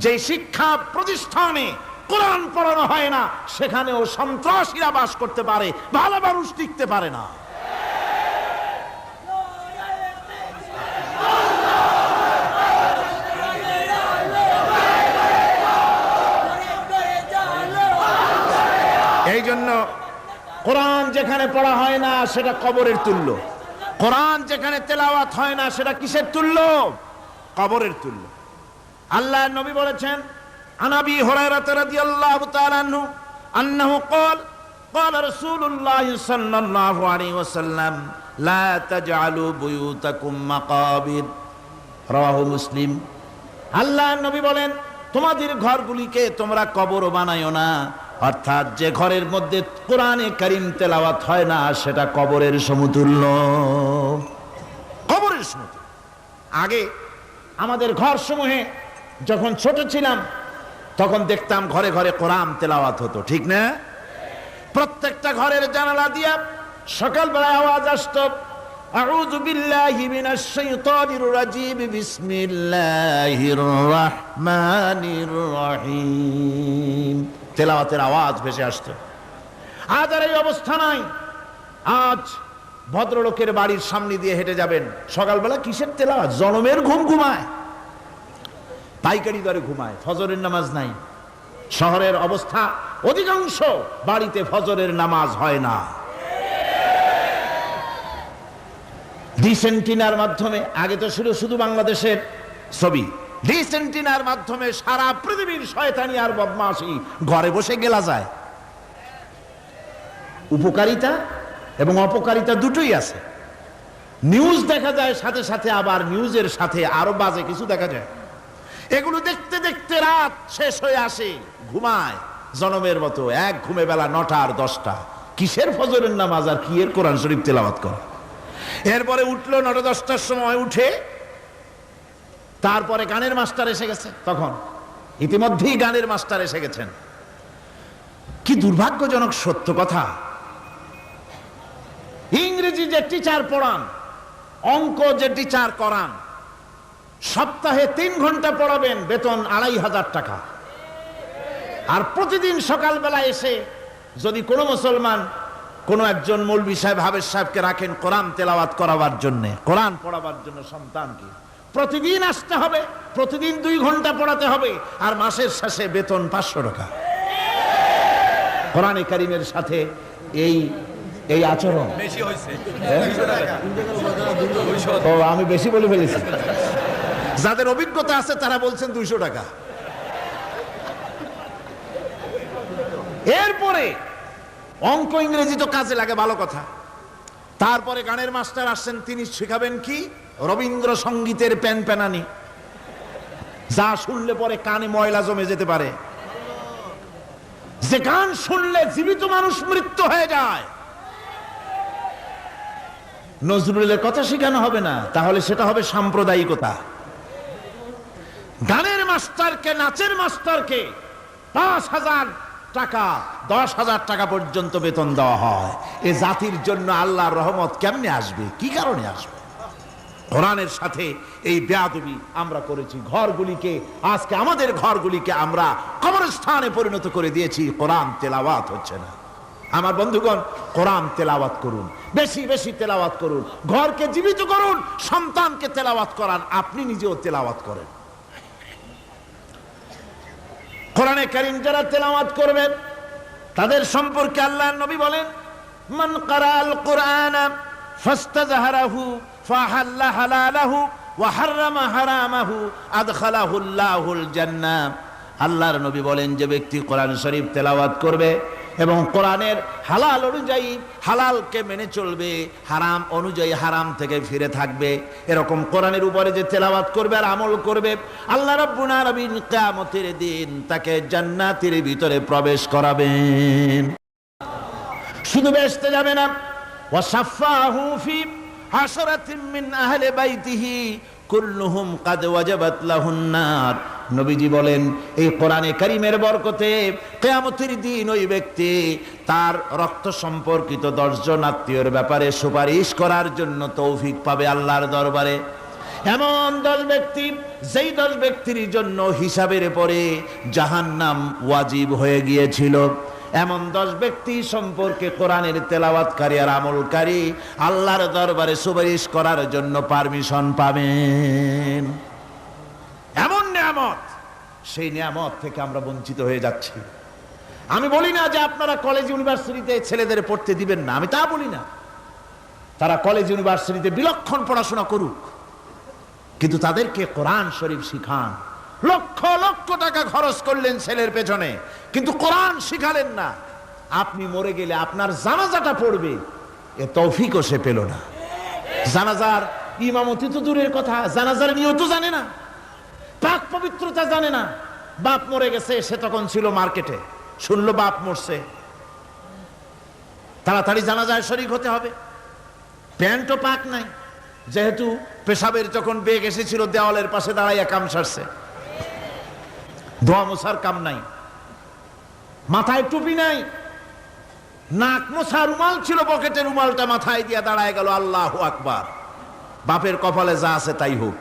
যে শিক্ষা প্রতিষ্ঠানে কোরআন পড়ানো হয় না, সেখানেও সন্ত্রাসীরা বাস করতে পারে, ভালো মানুষ টিকতে পারে না। এই জন্য কোরআন যেখানে পড়া হয় না সেটা কবরের তুল্য, কোরআন যেখানে তেলাওয়াত হয় না সেটা কিসের তুল্য? কবরের তুল্য। আল্লাহর নবী বলেছেন, আন আবি হুরায়রা রাদিয়াল্লাহু তাআলা আনহু আন্নাহু ক্বাল قال رسول الله صلى الله عليه وسلم لا تجعلوا بيوتكم مقابر رواه মুসলিম। আল্লাহর নবী বলেন, তোমাদের ঘরগুলিকে তোমরা কবর বানায়ো না। অর্থাৎ যে ঘরের মধ্যে কোরআনে কারীম তেলাওয়াত হয় না সেটা কবরের সমতুল্য, কবরের সমতুল্য। আগে আমাদের ঘর সমূহে যখন ছোট ছিলাম তখন দেখতাম ঘরে ঘরে কোরআন তেলাওয়াত হতো, ঠিক না? প্রত্যেকটা ঘরের জানালা দিয়া সকালবেলা আওয়াজ আসতো, আউযু বিল্লাহি মিনাশ শাইতানির রাজিম, বিসমিল্লাহির রহমানির রহিম, তেলাওয়াতের আওয়াজ ভেসে আসতো। আজ আর এই অবস্থা নাই। আজ ভদ্রলোকের বাড়ির সামনে দিয়ে হেঁটে যাবেন, সকালবেলা কিসের তেলাওয়াত? জনমের ঘুম ঘুমায়, পাইকারি দরে ঘুমায়, ফজরের নামাজ নাই। শহরের অবস্থা, অধিকাংশ বাড়িতে ফজরের নামাজ হয় না। ডিসেন্টিনার মাধ্যমে, আগে তো শুধু বাংলাদেশের ছবি, ডিসেন্টিনার মাধ্যমে সারা পৃথিবীর শয়তানি আর বদমাশি ঘরে বসে গেলা যায়। উপকারিতা এবং অপকারিতা দুটোই আছে। নিউজ দেখা যায় সাথে সাথে, আবার নিউজের সাথে আরো বাজে কিছু দেখা যায়। এগুলো দেখতে দেখতে রাত শেষ হয়ে আসে, ঘুমায় জনমের মতো, এক ঘুমে বেলা 9টা আর 10টা। কিসের ফজরের নামাজ আর কি এর কোরআন শরীফ তেলাওয়াত করে? এরপরে উঠলো 9টা 10টার সময়, উঠে তারপরে গানের মাস্টার এসে গেছে। তখন ইতিমধ্যেই গানের মাস্টার এসে গেছেন। কি দুর্ভাগ্যজনক সত্য কথা, ইংরেজি যে টিচার পড়ান, অঙ্ক যে টিচার করান, সপ্তাহে 3 ঘন্টা পড়াবেন, বেতন 2500 টাকা। আর প্রতিদিন সকালবেলা এসে যদি কোনো মুসলমান কোনো একজন মৌলভী সাহেব, হাফেজ সাহেবকে রাখেন কোরআন তেলাওয়াত করাবার জন্য, কোরআন পড়াবার জন্য সন্তানকে, প্রতিদিন আসতে হবে, প্রতিদিন 2 ঘন্টা পড়াতে হবে, আর মাসের শেষে বেতন 500 টাকা। কোরআনে কারীমের সাথে এই আচরণ বেশি হয়েছে। ও, আমি বেশি বলে ফেলেছি। যাদের অভিজ্ঞতা আছে তারা বলছেন 200 টাকা। এরপরে অঙ্ক ইংরেজি তো কাজে লাগে, ভালো কথা। তারপরে গানের মাস্টার আসছেন, তিনি শেখাবেন কি? রবীন্দ্রসঙ্গীতের প্যানপ্যানানি, যা শুনলে পরে কানে ময়লা জমে যেতে পারে, যে গান শুনলে জীবিত মানুষ মৃত্যু হয়ে যায়। নজরুলের কথা শেখানো হবে না, তাহলে সেটা হবে সাম্প্রদায়িকতা। গানের মাস্টারকে, নাচের মাস্টারকে 5,000 টাকা, 10,000 টাকা পর্যন্ত বেতন দেওয়া হয়। এ জাতির জন্য আল্লাহর রহমত কেমনে আসবে? কি কারণে আসবে? কোরআনের সাথে এই বেয়াদবি আমরা করেছি। ঘরগুলিকে, আজকে আমাদের ঘরগুলিকে আমরা কবরস্থানে পরিণত করে দিয়েছি। কোরআন তেলাওয়াত হচ্ছে না। আমার বন্ধুগণ, কোরআন তেলাওয়াত করুন, বেশি বেশি তেলাওয়াত করুন, ঘরকে জীবিত করুন, সন্তানকে তেলাওয়াত করান, আপনি নিজেও তেলাওয়াত করেন। কোরআনে কারীম যারা তেলাওয়াত করবেন তাদের সম্পর্কে আল্লাহর নবী বলেন, মান ক্বারাআল কুরআনা ফাস্তাযহারাহু ফাহাল্লা হালালাহু ওয়া হাররামা হারামাহু আদখালাহুল্লাহুল জান্নাহ। আল্লাহর নবী বলেন, যে ব্যক্তি কোরআন শরীফ তেলাওয়াত করবে এবং কোরআনের হালাল অনুযায়ী হালালকে মেনে চলবে, হারাম অনুযায়ী হারাম থেকে ফিরে থাকবে, এরকম কোরআনের উপরে যে তেলাওয়াত করবে আর আমল করবে, আল্লাহ রাব্বুল আলামিন কিয়ামতের দিন তাকে জান্নাতের ভিতরে প্রবেশ করাবেন। শুধু বেহেশতে যাবে না, ওয়া শাফাহু ফি হাশরাতিন মিন আহলি বাইতিহি কুল্লুহুম কাদ ওয়াজাবাত লাহুন নার। নবীজি বলেন, এই কোরআনে কারীমের বরকতে কিয়ামতের দিন ওই ব্যক্তি তার রক্ত সম্পর্কিত 10 জন আত্মীয়ের ব্যাপারে সুপারিশ করার জন্য তৌফিক পাবে আল্লাহর দরবারে। এমন 10 ব্যক্তি, যেই 10 ব্যক্তির জন্য হিসাবের পরে জাহান্নাম ওয়াজিব হয়ে গিয়েছিল, এমন 10 ব্যক্তি সম্পর্কে কোরআনের তেলাওয়াতকারী আর আমলকারী আল্লাহর দরবারে সুপারিশ করার জন্য পারমিশন পাবেন। এমন নিয়ামত, সেই নিয়ামত থেকে আমরা বঞ্চিত হয়ে যাচ্ছি। আমি বলি না যে আপনারা কলেজ ইউনিভার্সিটিতে ছেলেদের পড়তে দিবেন না, আমি তা বলি না। তারা কলেজ ইউনিভার্সিটিতে বিলক্ষণ পড়াশোনা করুক, কিন্তু তাদেরকে কোরআন শরীফ শিখান। লক্ষ লক্ষ টাকা খরচ করলেন ছেলের পেছনে, কিন্তু কোরআন শিখালেন না। আপনি মরে গেলে আপনার জানাজাটা পড়বে, এ তৌফিকও সে পেল না। জানাজার ইমামতি তো দূরের কথা, জানাজার নিয়ত জানে না, পাক পবিত্রতা জানে না। বাপ মরে গেছে, সে তখন ছিল মার্কেটে, শুনলো বাপ মরছে, তাড়াতাড়ি জানাজায় শরীক হতে হবে। প্যান্টও পাক নাই, যেহেতু পেশাবের যখন বেগ এসেছিল দেওয়ালের পাশে দাঁড়াইয়া কাম সারছে, ধোয়া মোছার কাম নাই, মাথায় টুপি নাই, নাক মোছা রুমাল ছিল পকেটে, রুমালটা মাথায় দিয়া দাঁড়ায় গেল, আল্লাহু আকবার। বাপের কপালে যা আছে তাই হোক।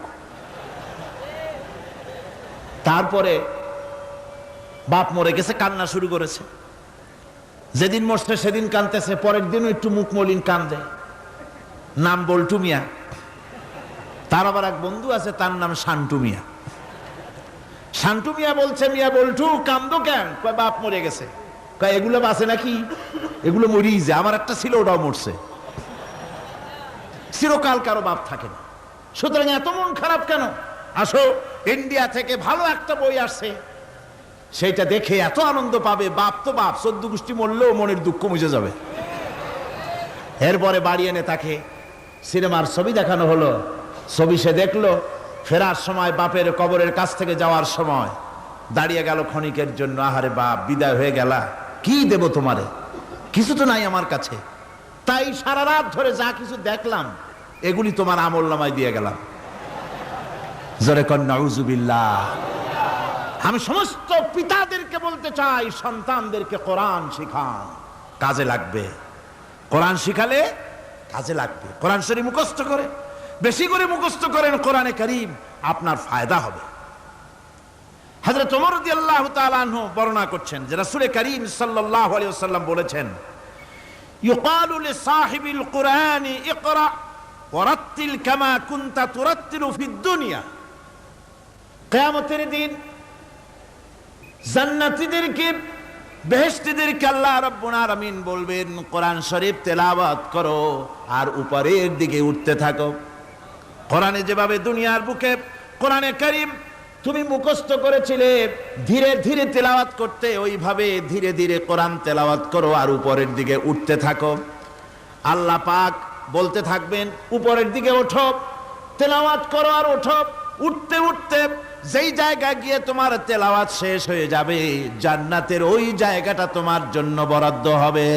তারপরে বাপ মরে গেছে, কান্না শুরু করেছে। যেদিন মরছে সেদিন কানতেছে, পরের দিনও একটু মুখ মলিন কান্দে। নাম বল্টু মিয়া। তার আবার এক বন্ধু আছে, তার নাম শান্টু মিয়া। শান্টু মিয়া বলছে, মিয়া বল্টু কান্দো কেন? কয় বাপ মরে গেছে। কয় এগুলো বাঁচে নাকি? এগুলো মরিই যায়, আমার একটা ছিল ওটাও মরছে। চিরকাল কারো বাপ থাকে না, সুতরাং এত মন খারাপ কেন? আসো, ইন্ডিয়া থেকে ভালো একটা বই আসছে, সেইটা দেখে এত আনন্দ পাবে। বাপ তো বাপ, 14 গোষ্ঠী মরলেও মনের দুঃখ মুছে যাবে। এরপরে বাড়ি এনে তাকে সিনেমার ছবি দেখানো হলো। ছবি সে দেখলো, ফেরার সময় বাপের কবরের কাছ থেকে যাওয়ার সময় দাঁড়িয়ে গেল ক্ষণিকের জন্য। আহারে বাপ, বিদায় হয়ে গেলা, কি দেব তোমারে? কিছু তো নাই আমার কাছে, তাই সারা রাত ধরে যা কিছু দেখলাম এগুলি তোমার আমল নামায় দিয়ে গেলাম। জোরে কর নাউজুবিল্লাহ। আমি সমস্ত পিতাদেরকে বলতে চাই, সন্তানদেরকে কোরআন শিখান, কাজে লাগবে। কোরআন শিখালে কাজে লাগবে। কোরআন শরীফ মুখস্থ করে, বেশি করে মুখস্থ করেন কোরআনে কারীম, আপনার ফায়দা হবে। হযরত ওমর রাদিয়াল্লাহু তাআলা আনহু বর্ণনা করছেন যে রাসূল কারীম সাল্লাল্লাহু আলাইহি ওয়াসাল্লাম বলেছেন, ইউকালু লিসাহিবিল কুরআনি ইকরা ওয়ারাত্তিল কামা কুনতা তুরাত্তিলু ফিদ দুনিয়া। কিয়ামতের দিন জান্নাতীদেরকে, বেহেশতীদেরকে আল্লাহ রাব্বুল আলামিন বলবেন, কোরআন শরীফ তেলাওয়াত করো আর উপরের দিকে উঠতে থাকো। কোরআনে যেভাবে দুনিয়ার বুকে কোরআনে কারীম তুমি মুখস্থ করেছিলে, ধীরে ধীরে তেলাওয়াত করতে, ওইভাবে ধীরে ধীরে কোরআন তেলাওয়াত করো আর উপরের দিকে উঠতে থাকো। আল্লাহ পাক বলতে থাকবেন, উপরের দিকে ওঠো, তেলাওয়াত করো আর ওঠো। উঠতে উঠতে যেই জায়গায় গিয়ে তোমার তেলাওয়াত শেষ হয়ে যাবে, জান্নাতের ওই জায়গাটা তোমার জন্য বরাদ্দ হবে।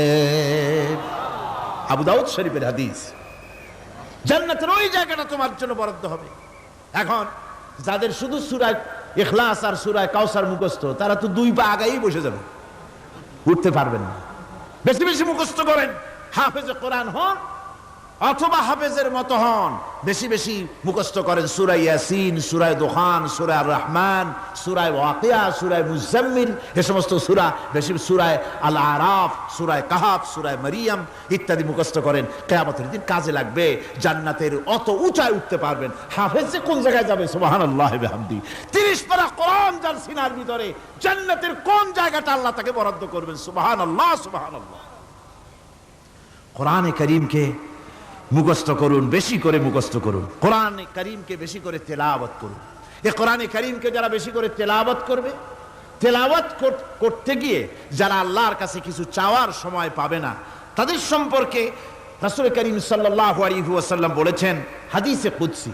আবু দাউদ শরীফের হাদিস। জান্নাতের ওই জায়গাটা তোমার জন্য বরাদ্দ হবে। এখন যাদের শুধু সূরা ইখলাস আর সূরা কাউসার মুখস্থ, তারা তো 2 পা আগাই বসে যাবে, উঠতে পারবেন না। বেশি বেশি মুখস্থ করেন, হাফেজে কোরআন হন অথবা হাফেজের মতো হন। বেশি বেশি মুখস্থ করেন সূরা ইয়াসিন, সূরা দুখান, সূরা আর রহমান, সূরা ওয়াকিয়া, সূরা মুজাম্মিল, এই সমস্ত সূরা, বেশি সূরা আল আরাফ, সূরা কাহাফ, সূরা মারিয়াম ইত্যাদি মুখস্থ করেন। কিয়ামতের দিন কাজে লাগবে। জান্নাতের অত উঁচায় উঠতে পারবেন। হাফেজ যে কোন জায়গায় যাবে, সুবহানাল্লাহ বিহামদি, 30 পারা কোরআন যার সিনার ভিতরে, জান্নাতের কোন জায়গাটা আল্লাহ তাকে বরাদ্দ করবেন। সুবহানাল্লাহ, সুবহানাল্লাহ। কোরআনে কারীমকে মুখস্থ করুন, বেশি করে মুখস্থ করুন। কোরআনে কারীমকে বেশি করে তেলাওয়াত করুন। এই কোরআনে কারীমকে যারা বেশি করে তেলাওয়াত করবে, তেলাওয়াত করতে গিয়ে যারা আল্লাহর কাছে কিছু চাওয়ার সময় পাবে না, তাদের সম্পর্কে রাসূল কারীম সাল্লাল্লাহু আলাইহি ওয়াসাল্লাম বলেছেন হাদিসে কুদসি।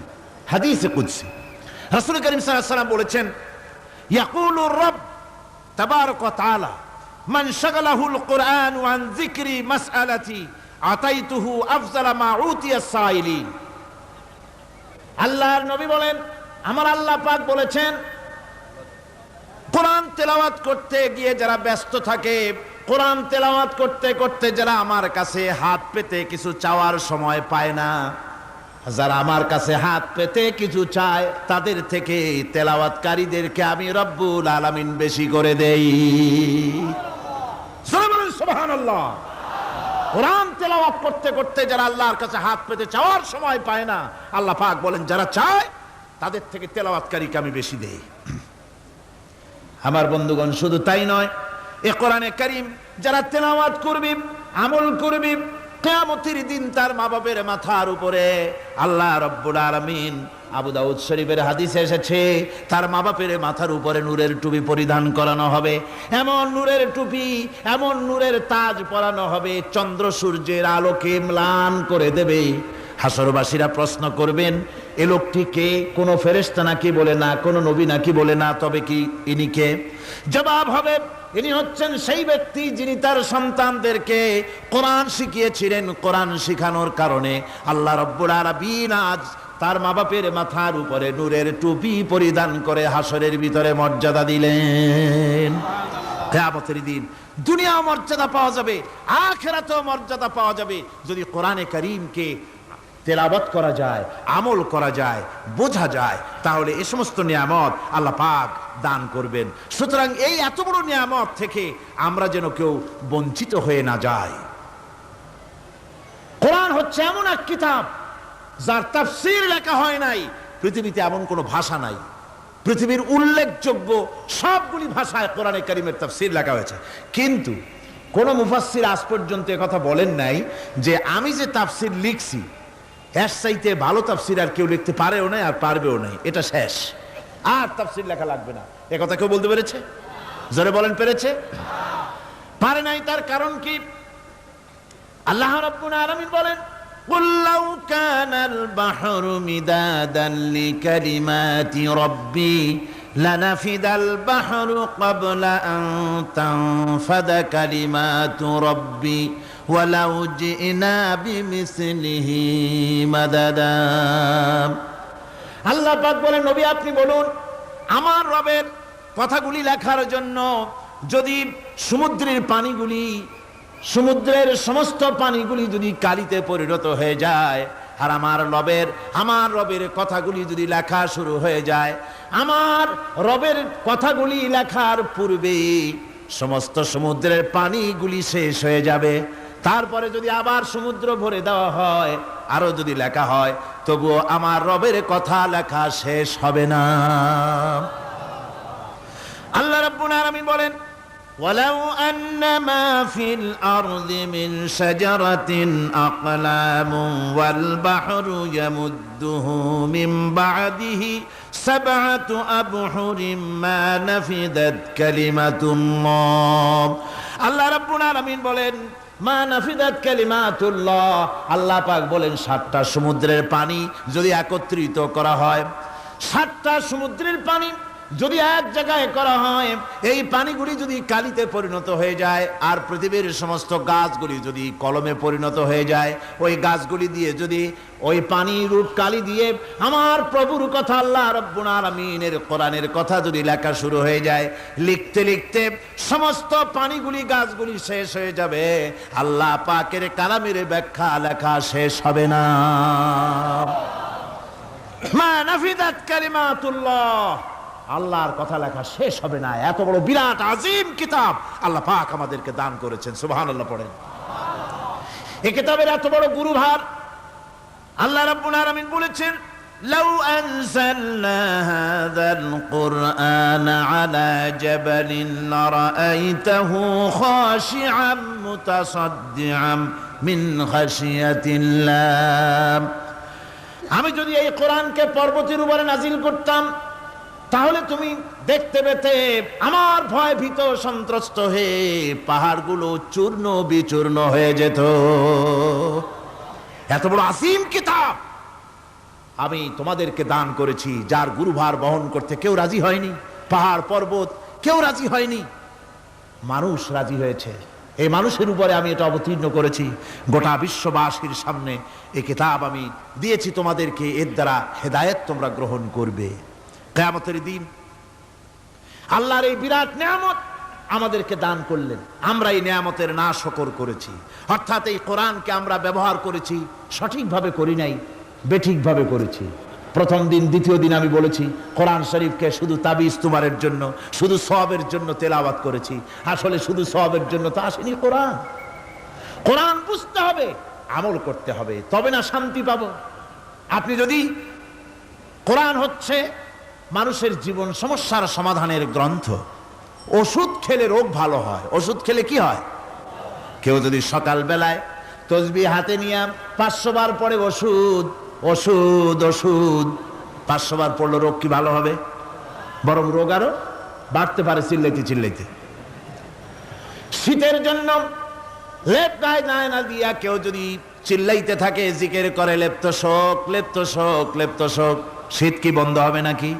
হাদিসে কুদসি রাসূল কারীম সাল্লাল্লাহু আলাইহি ওয়াসাল্লাম বলেছেন, ইয়াকুলু রাব তাবারাকা ওয়া তাআলা মান শাগালাহুল কুরআন আন যিকরি মাসআলাতি আতাইতুহু আফজালা মা উতিয়াস সাইলিন। আল্লাহর নবী বলেন, আমার আল্লাহ পাক বলেছেন, কোরআন তেলাওয়াত করতে গিয়ে যারা ব্যস্ত থাকে, কোরআন তেলাওয়াত করতে করতে যারা আমার কাছে হাত পেতে কিছু চাওয়ার সময় পায় না, যারা আমার কাছে হাত পেতে কিছু চায়, তাদের থেকে তেলাওয়াতকারীদেরকে আমি রব্বুল আলামিন বেশি করে দেই। সুবহানাল্লাহ। কোরআন তেলাওয়াত করতে করতে যারা আল্লাহর কাছে হাত পেতে চাওয়ার সময় পায় না, আল্লাহ পাক বলেন যারা চায় তাদের থেকে তেলাওয়াতকারীকে আমি বেশি দেই। আমার বন্ধুগণ, শুধু তাই নয়, এই কোরআনে কারীম যারা তেলাওয়াত করবে, আমল করবে, কিয়ামতের দিন তার মা বাপের মাথার উপরে আল্লাহ রাব্বুল আলামিন, আবু দাউদ শরীফের হাদিসে এসেছে, তার মা বাপের মাথার উপরে নূরের টুপি পরিধান করানো হবে। এমন নূরের টুপি, এমন নূরের তাজ পরানো হবে, চন্দ্র সূর্যের আলোকে ম্লান করে দেবে। হাসরবাসীরা প্রশ্ন করবেন, এ লোকটি কে? কোনো ফেরেশতা নাকি? বলে না। কোনো নবী নাকি? বলে না। তবে কি ইনি কে? জবাব হবে, ইনি হচ্ছেন সেই ব্যক্তি যিনি তার সন্তানদেরকে কোরআন শিখিয়েছিলেন। কোরআন শিখানোর কারণে আল্লাহ রাব্বুল আলামিন আজ তার মা বাপের মাথার উপরে নূরের টুপি পরিধান করে হাসরের ভিতরে মর্যাদা দিলেন। কিয়ামতের দিন দুনিয়া মর্যাদা পাওয়া যাবে, আখিরাতেও মর্যাদা পাওয়া যাবে যদি কোরআনে কারীমকে তেলাওয়াত করা যায়, আমল করা যায়, বোঝা যায়, তাহলে এই সমস্ত নিয়ামত আল্লাহ পাক দান করবেন। সুতরাং এই এত বড় নিয়ামত থেকে আমরা যেন কেউ বঞ্চিত হয়ে না যাই। কোরআন হচ্ছে এমন এক কিতাব যার তাফসীর লেখা হয় নাই। পৃথিবীতে এমন কোনো ভাষা নাই, পৃথিবীর উল্লেখযোগ্য সবগুলি ভাষায় কোরআনে কারীমের তাফসীর লেখা হয়েছে, কিন্তু কোন মুফাসসির আজ পর্যন্ত কথা বলেন নাই যে আমি যে তাফসীর লিখছি এর চাইতে ভালো তাফসীর আর কেউ লিখতে পারেও না, আর পারবেও নাই। এটা শেষ, আর তাফসীর লেখা লাগবে না। এ কথা কেউ বলতে পেরেছে? জোরে বলেন, পেরেছে? পারে নাই। তার কারণ কি? আল্লাহ রাব্বুল আলামিন বলেন, قُلْ لَوْ كَانَ الْبَحْرُ مِدَادًا لِكَلِمَاتِ رَبِّي لَنَفِدَ الْبَحْرُ قَبْلَ أَن تَنفَدَ كَلِمَاتُ رَبِّي وَلَوْ جِئْنَا بِمِثْلِهِ مَدَدًا। আল্লাহ পাক বলেন, নবী আপনি বলুন, আমার রবের কথাগুলি লেখার জন্য যদি সমুদ্রের পানিগুলি, সমুদ্রের সমস্ত পানিগুলি যদি কালিতে পরিণত হয়ে যায়, আর আমার রবের কথাগুলি যদি লেখা শুরু হয়ে যায়, আমার রবের কথাগুলি লেখার পূর্বে সমস্ত সমুদ্রের পানিগুলি শেষ হয়ে যাবে। তারপরে যদি আবার সমুদ্র ভরে দেওয়া হয়, আরো যদি লেখা হয়, তবুও আমার রবের কথা লেখা শেষ হবে না। আল্লাহ রাব্বুল আলামিন বলেন, وَلَوْ أَنَّ مَا فِي الْأَرْضِ مِنْ شَجَرَةٍ أَقْلَامٌ وَالْبَحْرُ يَمُدُّهُ مِنْ بَعْدِهِ سَبْعَةُ أَبْحُرٍ مَا نَفِدَتْ كَلِمَةُ اللَّهِ। আল্লাহ রাব্বুল আলামিন বলেন, মা নাফিদাত কালিমাতুল্লাহ। আল্লাহ পাক বলেন, 7টা সমুদ্রের পানি যদি একত্রিত করা হয়, 7টা সমুদ্রের পানি যদি এক জায়গায় করা হয়, এই পানিগুলি যদি কালিতে পরিণত হয়ে যায়, আর পৃথিবীর সমস্ত গাছগুলি যদি কলমে পরিণত হয়ে যায়, ওই গাছগুলি দিয়ে যদি ওই পানি রূপ কালি দিয়ে আমার প্রভুর কথা, আল্লাহ রাব্বুল আলামিনের কোরআনের কথা যদি লেখা শুরু হয়ে যায়, লিখতে লিখতে সমস্ত পানিগুলি, গাছগুলি শেষ হয়ে যাবে, আল্লাহ পাকের কালামের ব্যাখ্যা লেখা শেষ হবে না। মা নাফিদাত কালিমাতুল্লাহ, আল্লাহর কথা লেখা শেষ হবে না। এত বড় বিরাট আজিম কিতাব আল্লাহ পাক আমাদেরকে দান করেছেন। সুবহানাল্লাহ পড়েন। এই কিতাবের এত বড় গুরুভার আল্লাহ রাব্বুল আলামিন বলেছেন, লাউ আনজালনা হাযাল কুরআনা আলা জাবালিন লারাআইতাহু খাশিআম মুতাসাদ্দিআম মিন খাশিয়াতিল্লাহ। আমি যদি এই কোরআনকে পর্বতের উপরে নাজিল করতাম, তাহলে তুমি দেখতে পেতে আমার ভয় ভীত সন্ত্রস্ত হয়ে পাহাড়গুলো চূর্ণ বিচূর্ণ হয়ে যেত। এত বড় আসিম কিতাব আমি তোমাদেরকে দান করেছি, যার গুরুভার বহন করতে কেউ রাজি হয়নি। পাহাড় পর্বত কেউ রাজি হয়নি, মানুষ রাজি হয়েছে। এই মানুষের উপরে আমি এটা অবতীর্ণ করেছি। গোটা বিশ্ববাসীর সামনে এই কিতাব আমি দিয়েছি তোমাদেরকে, এর দ্বারা হেদায়েত তোমরা গ্রহণ করবে। কিয়ামতের দিন আল্লাহর এই বিরাট নিয়ামত আমাদেরকে দান করলেন, আমরা এই নিয়ামতের নাশকর করেছি। অর্থাৎ এই কোরআনকে আমরা ব্যবহার করেছি, সঠিকভাবে করি নাই, বেঠিকভাবে করেছি। প্রথম দিন, দ্বিতীয় দিন আমি বলেছি কোরআন শরীফকে শুধু তাবিজ তুমারের জন্য, শুধু সওয়াবের জন্য তেলাওয়াত করেছি। আসলে শুধু সওয়াবের জন্য তো আসেনি কোরআন। কোরআন বুঝতে হবে, আমল করতে হবে, তবে না শান্তি পাবো। আপনি যদি, কোরআন হচ্ছে মানুষের জীবন সমস্যার সমাধানের গ্রন্থ। ওষুধ খেলে রোগ ভালো হয়। ওষুধ খেলে কি হয়? কেউ যদি সকাল বেলায় তসবিহ হাতে নিয়ে 500 বার পরে ওষুধ ওষুধ ওষুধ, 500 বার পড়লো রোগ কি ভালো হবে? বরং রোগ আরো বাড়তে পারে চিল্লাইতে চিল্লাইতে। শীতের জন্য লেপ গায়ে যায় না দিয়া কেউ যদি চিল্লাইতে থাকে, জিকির করে লেপ্ত শোক লেপ্ত শোক লেপ্ত শোক, শীত কি বন্ধ হবে নাকি?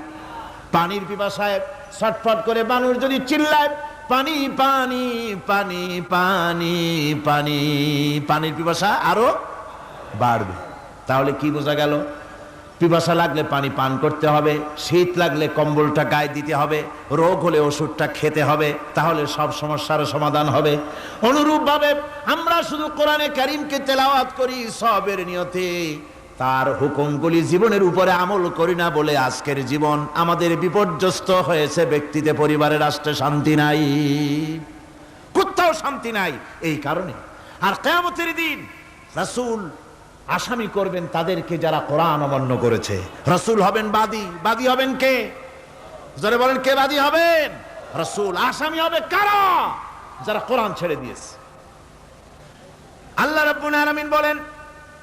পানির পিপাসায় ছটফট করে মানুষ যদি চিল্লায় পানি পানি পানি পানি পানি, পানির পিপাসা আরো বাড়বে। তাহলে কি বোঝা গেল? পিপাসা লাগলে পানি পান করতে হবে, শীত লাগলে কম্বলটা গায়ে দিতে হবে, রোগ হলে ওষুধটা খেতে হবে, তাহলে সব সমস্যার সমাধান হবে। অনুরূপভাবে আমরা শুধু কোরআনে কারীমকে তেলাওয়াত করি সবের নিয়তে, তার হুকুমগুলি জীবনের উপরে আমল করি না বলে আজকের জীবন আমাদের বিপর্যস্ত হয়েছে। ব্যক্তিতে, পরিবারে, রাষ্ট্রে শান্তি নাই, কোথাও শান্তি নাই এই কারণে। আর কিয়ামতের দিন রাসূল আসামি করবেন তাদেরকে যারা কোরআন অমান্য করেছে। রাসূল হবেন বাদী, বাদী হবেন কে? যারা বলেন কে বাদী হবেন? রাসূল। আসামি হবে কারা? যারা কোরআন ছেড়ে দিয়েছে। আল্লাহ রাব্বুল আলামিন বলেন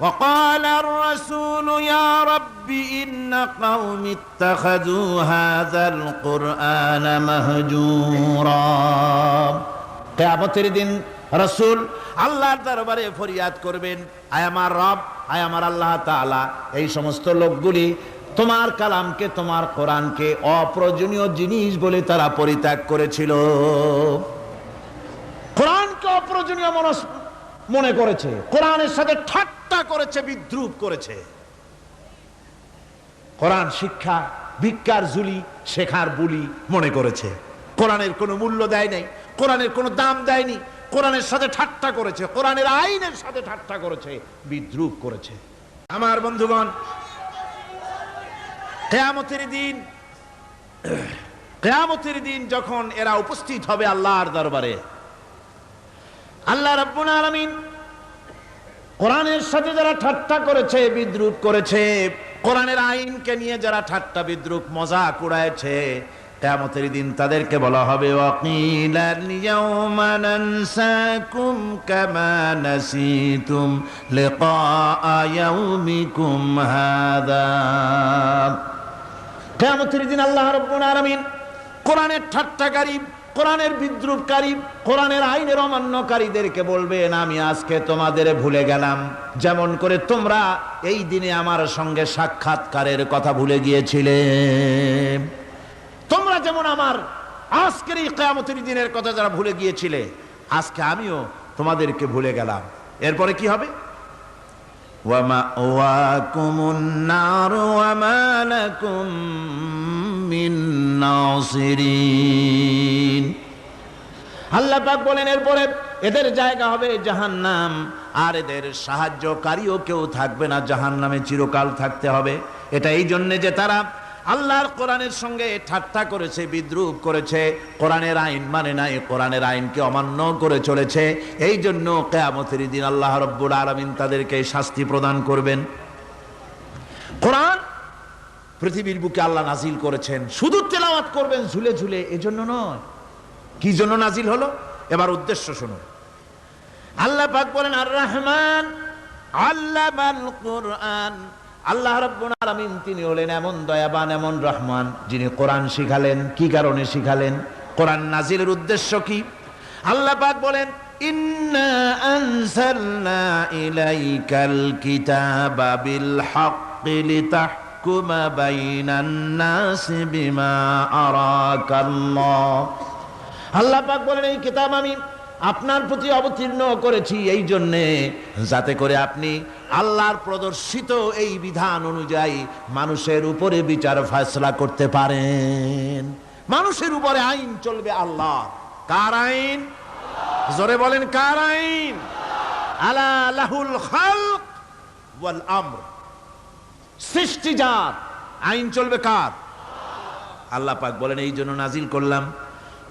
وقال الرسول يا رب إن قومي اتخذوا هذا القرآن مهجورا। কিয়ামতের দিন রাসূল আল্লাহর দরবারে ফরিয়াদ করবেন, আয় আমার রব, আয় আমার আল্লাহ তাআলা, এই সমস্ত লোকগুলি তোমার কালামকে, তোমার কোরআনকে অপ্রয়োজনীয় জিনিস বলে তারা পরিত্যাগ করেছিল। কোরআনকে অপ্রয়োজনীয় মনে করেছে, কোরআনের সাথে ঠাট্টা করেছে, বিদ্রুপ করেছে। কোরআন শিক্ষা ভিক্ষার ঝুলি, শেখার বুলি মনে করেছে। কোরআনের কোনো মূল্য দেয় নাই, কোরআনের কোনো দাম দেয়নি, কোরআনের সাথে ঠাট্টা করেছে, কোরআনের আইনের সাথে ঠাট্টা করেছে, বিদ্রুপ করেছে। আমার বন্ধুগণ, কিয়ামতের দিন যখন এরা উপস্থিত হবে আল্লাহর দরবারে, আল্লাহ রাব্বুল আলামিন কোরআনের সাথে যারা ঠাট্টা করেছে, বিদ্রুপ করেছে, কোরআনের আইনকে নিয়ে যারা ঠাট্টা বিদ্রুপ মজাক উড়াইছে, কিয়ামতের দিন তাদেরকে বলা হবে ওয়াকিলাল ইয়াউমা নানসাকুম কামা নাসিতুম লিকা ইয়াউমিকুম হাযা। কিয়ামতের দিন আল্লাহ রাব্বুল আলামিন কোরআনের ঠাট্টাকারী, কোরআনের বিদ্রুপকারী, কোরআনের আইনের অমান্যকারীদেরকে বলবেন আমি আজকে তোমাদের ভুলে গেলাম, যেমন করে তোমরা এই দিনে আমার সঙ্গে সাক্ষাৎকারের কথা ভুলে গিয়েছিলে। তোমরা যেমন আমার আজকের এই কিয়ামতের দিনের কথা যারা ভুলে গিয়েছিলে, আজকে আমিও তোমাদেরকে ভুলে গেলাম। এরপরে কি হবে? ওয়া মাওয়াকুমুন নার ওয়া মা লাকুম মিন নাসিরিন। আল্লাহ পাক বলেন এরপরে এদের জায়গা হবে জাহান্নাম, আর এদের সাহায্যকারীও কেউ থাকবে না, জাহান্নামে চিরকাল থাকতে হবে। এটা এই জন্য যে তারা আল্লাহর কোরআনের সঙ্গে ঠাট্টা করেছে, বিদ্রুপ করেছে, কোরআনের আইন মানে নাই, কোরআনের আইনকে অমান্য করে চলেছে। এই জন্য কিয়ামতের দিন আল্লাহ রাব্বুল আলামিন তাদেরকে শাস্তি প্রদান করবেন। কোরআন পৃথিবীর বুকে আল্লাহ নাজিল করেছেন, শুধু তেলাওয়াত করবেন ঝুলে ঝুলে, এজন্য নয়। কি জন্য নাজিল হলো? এবার উদ্দেশ্য শুনুন। আল্লাহ পাক বলেন আর রহমান আল্লামাল কোরআন। আল্লাহ রাব্বুল আলামিন তিনি হলেন এমন দয়াবান, এমন রহমান, যিনি কোরআন শিখালেন। কি কারণে শিখালেন? কোরআন নাজিলের উদ্দেশ্য কি? আল্লাহ পাক বলেন ইন্না আনজালনা ইলাইকাল কিতাবা বিল হাক্কি লিতাহকুমা বাইনান নাসি বিমা আরাকাল্লাহ। আল্লাহ পাক বলেন এই কিতাব আমি আপনার প্রতি অবতীর্ণ করেছি এই জন্যে যাতে করে আপনি আল্লাহর প্রদর্শিত এই বিধান অনুযায়ী মানুষের উপরে বিচার ফয়সালা করতে পারেন। মানুষের উপরে আইন চলবে আল্লাহ। কার আইন? জোরে বলেন কার আইন? আলা লাহুল খালক ওয়াল আমর। সৃষ্টি যার, আইন চলবে কার? আল্লাহ পাক বলেন এই জন্য নাজিল করলাম,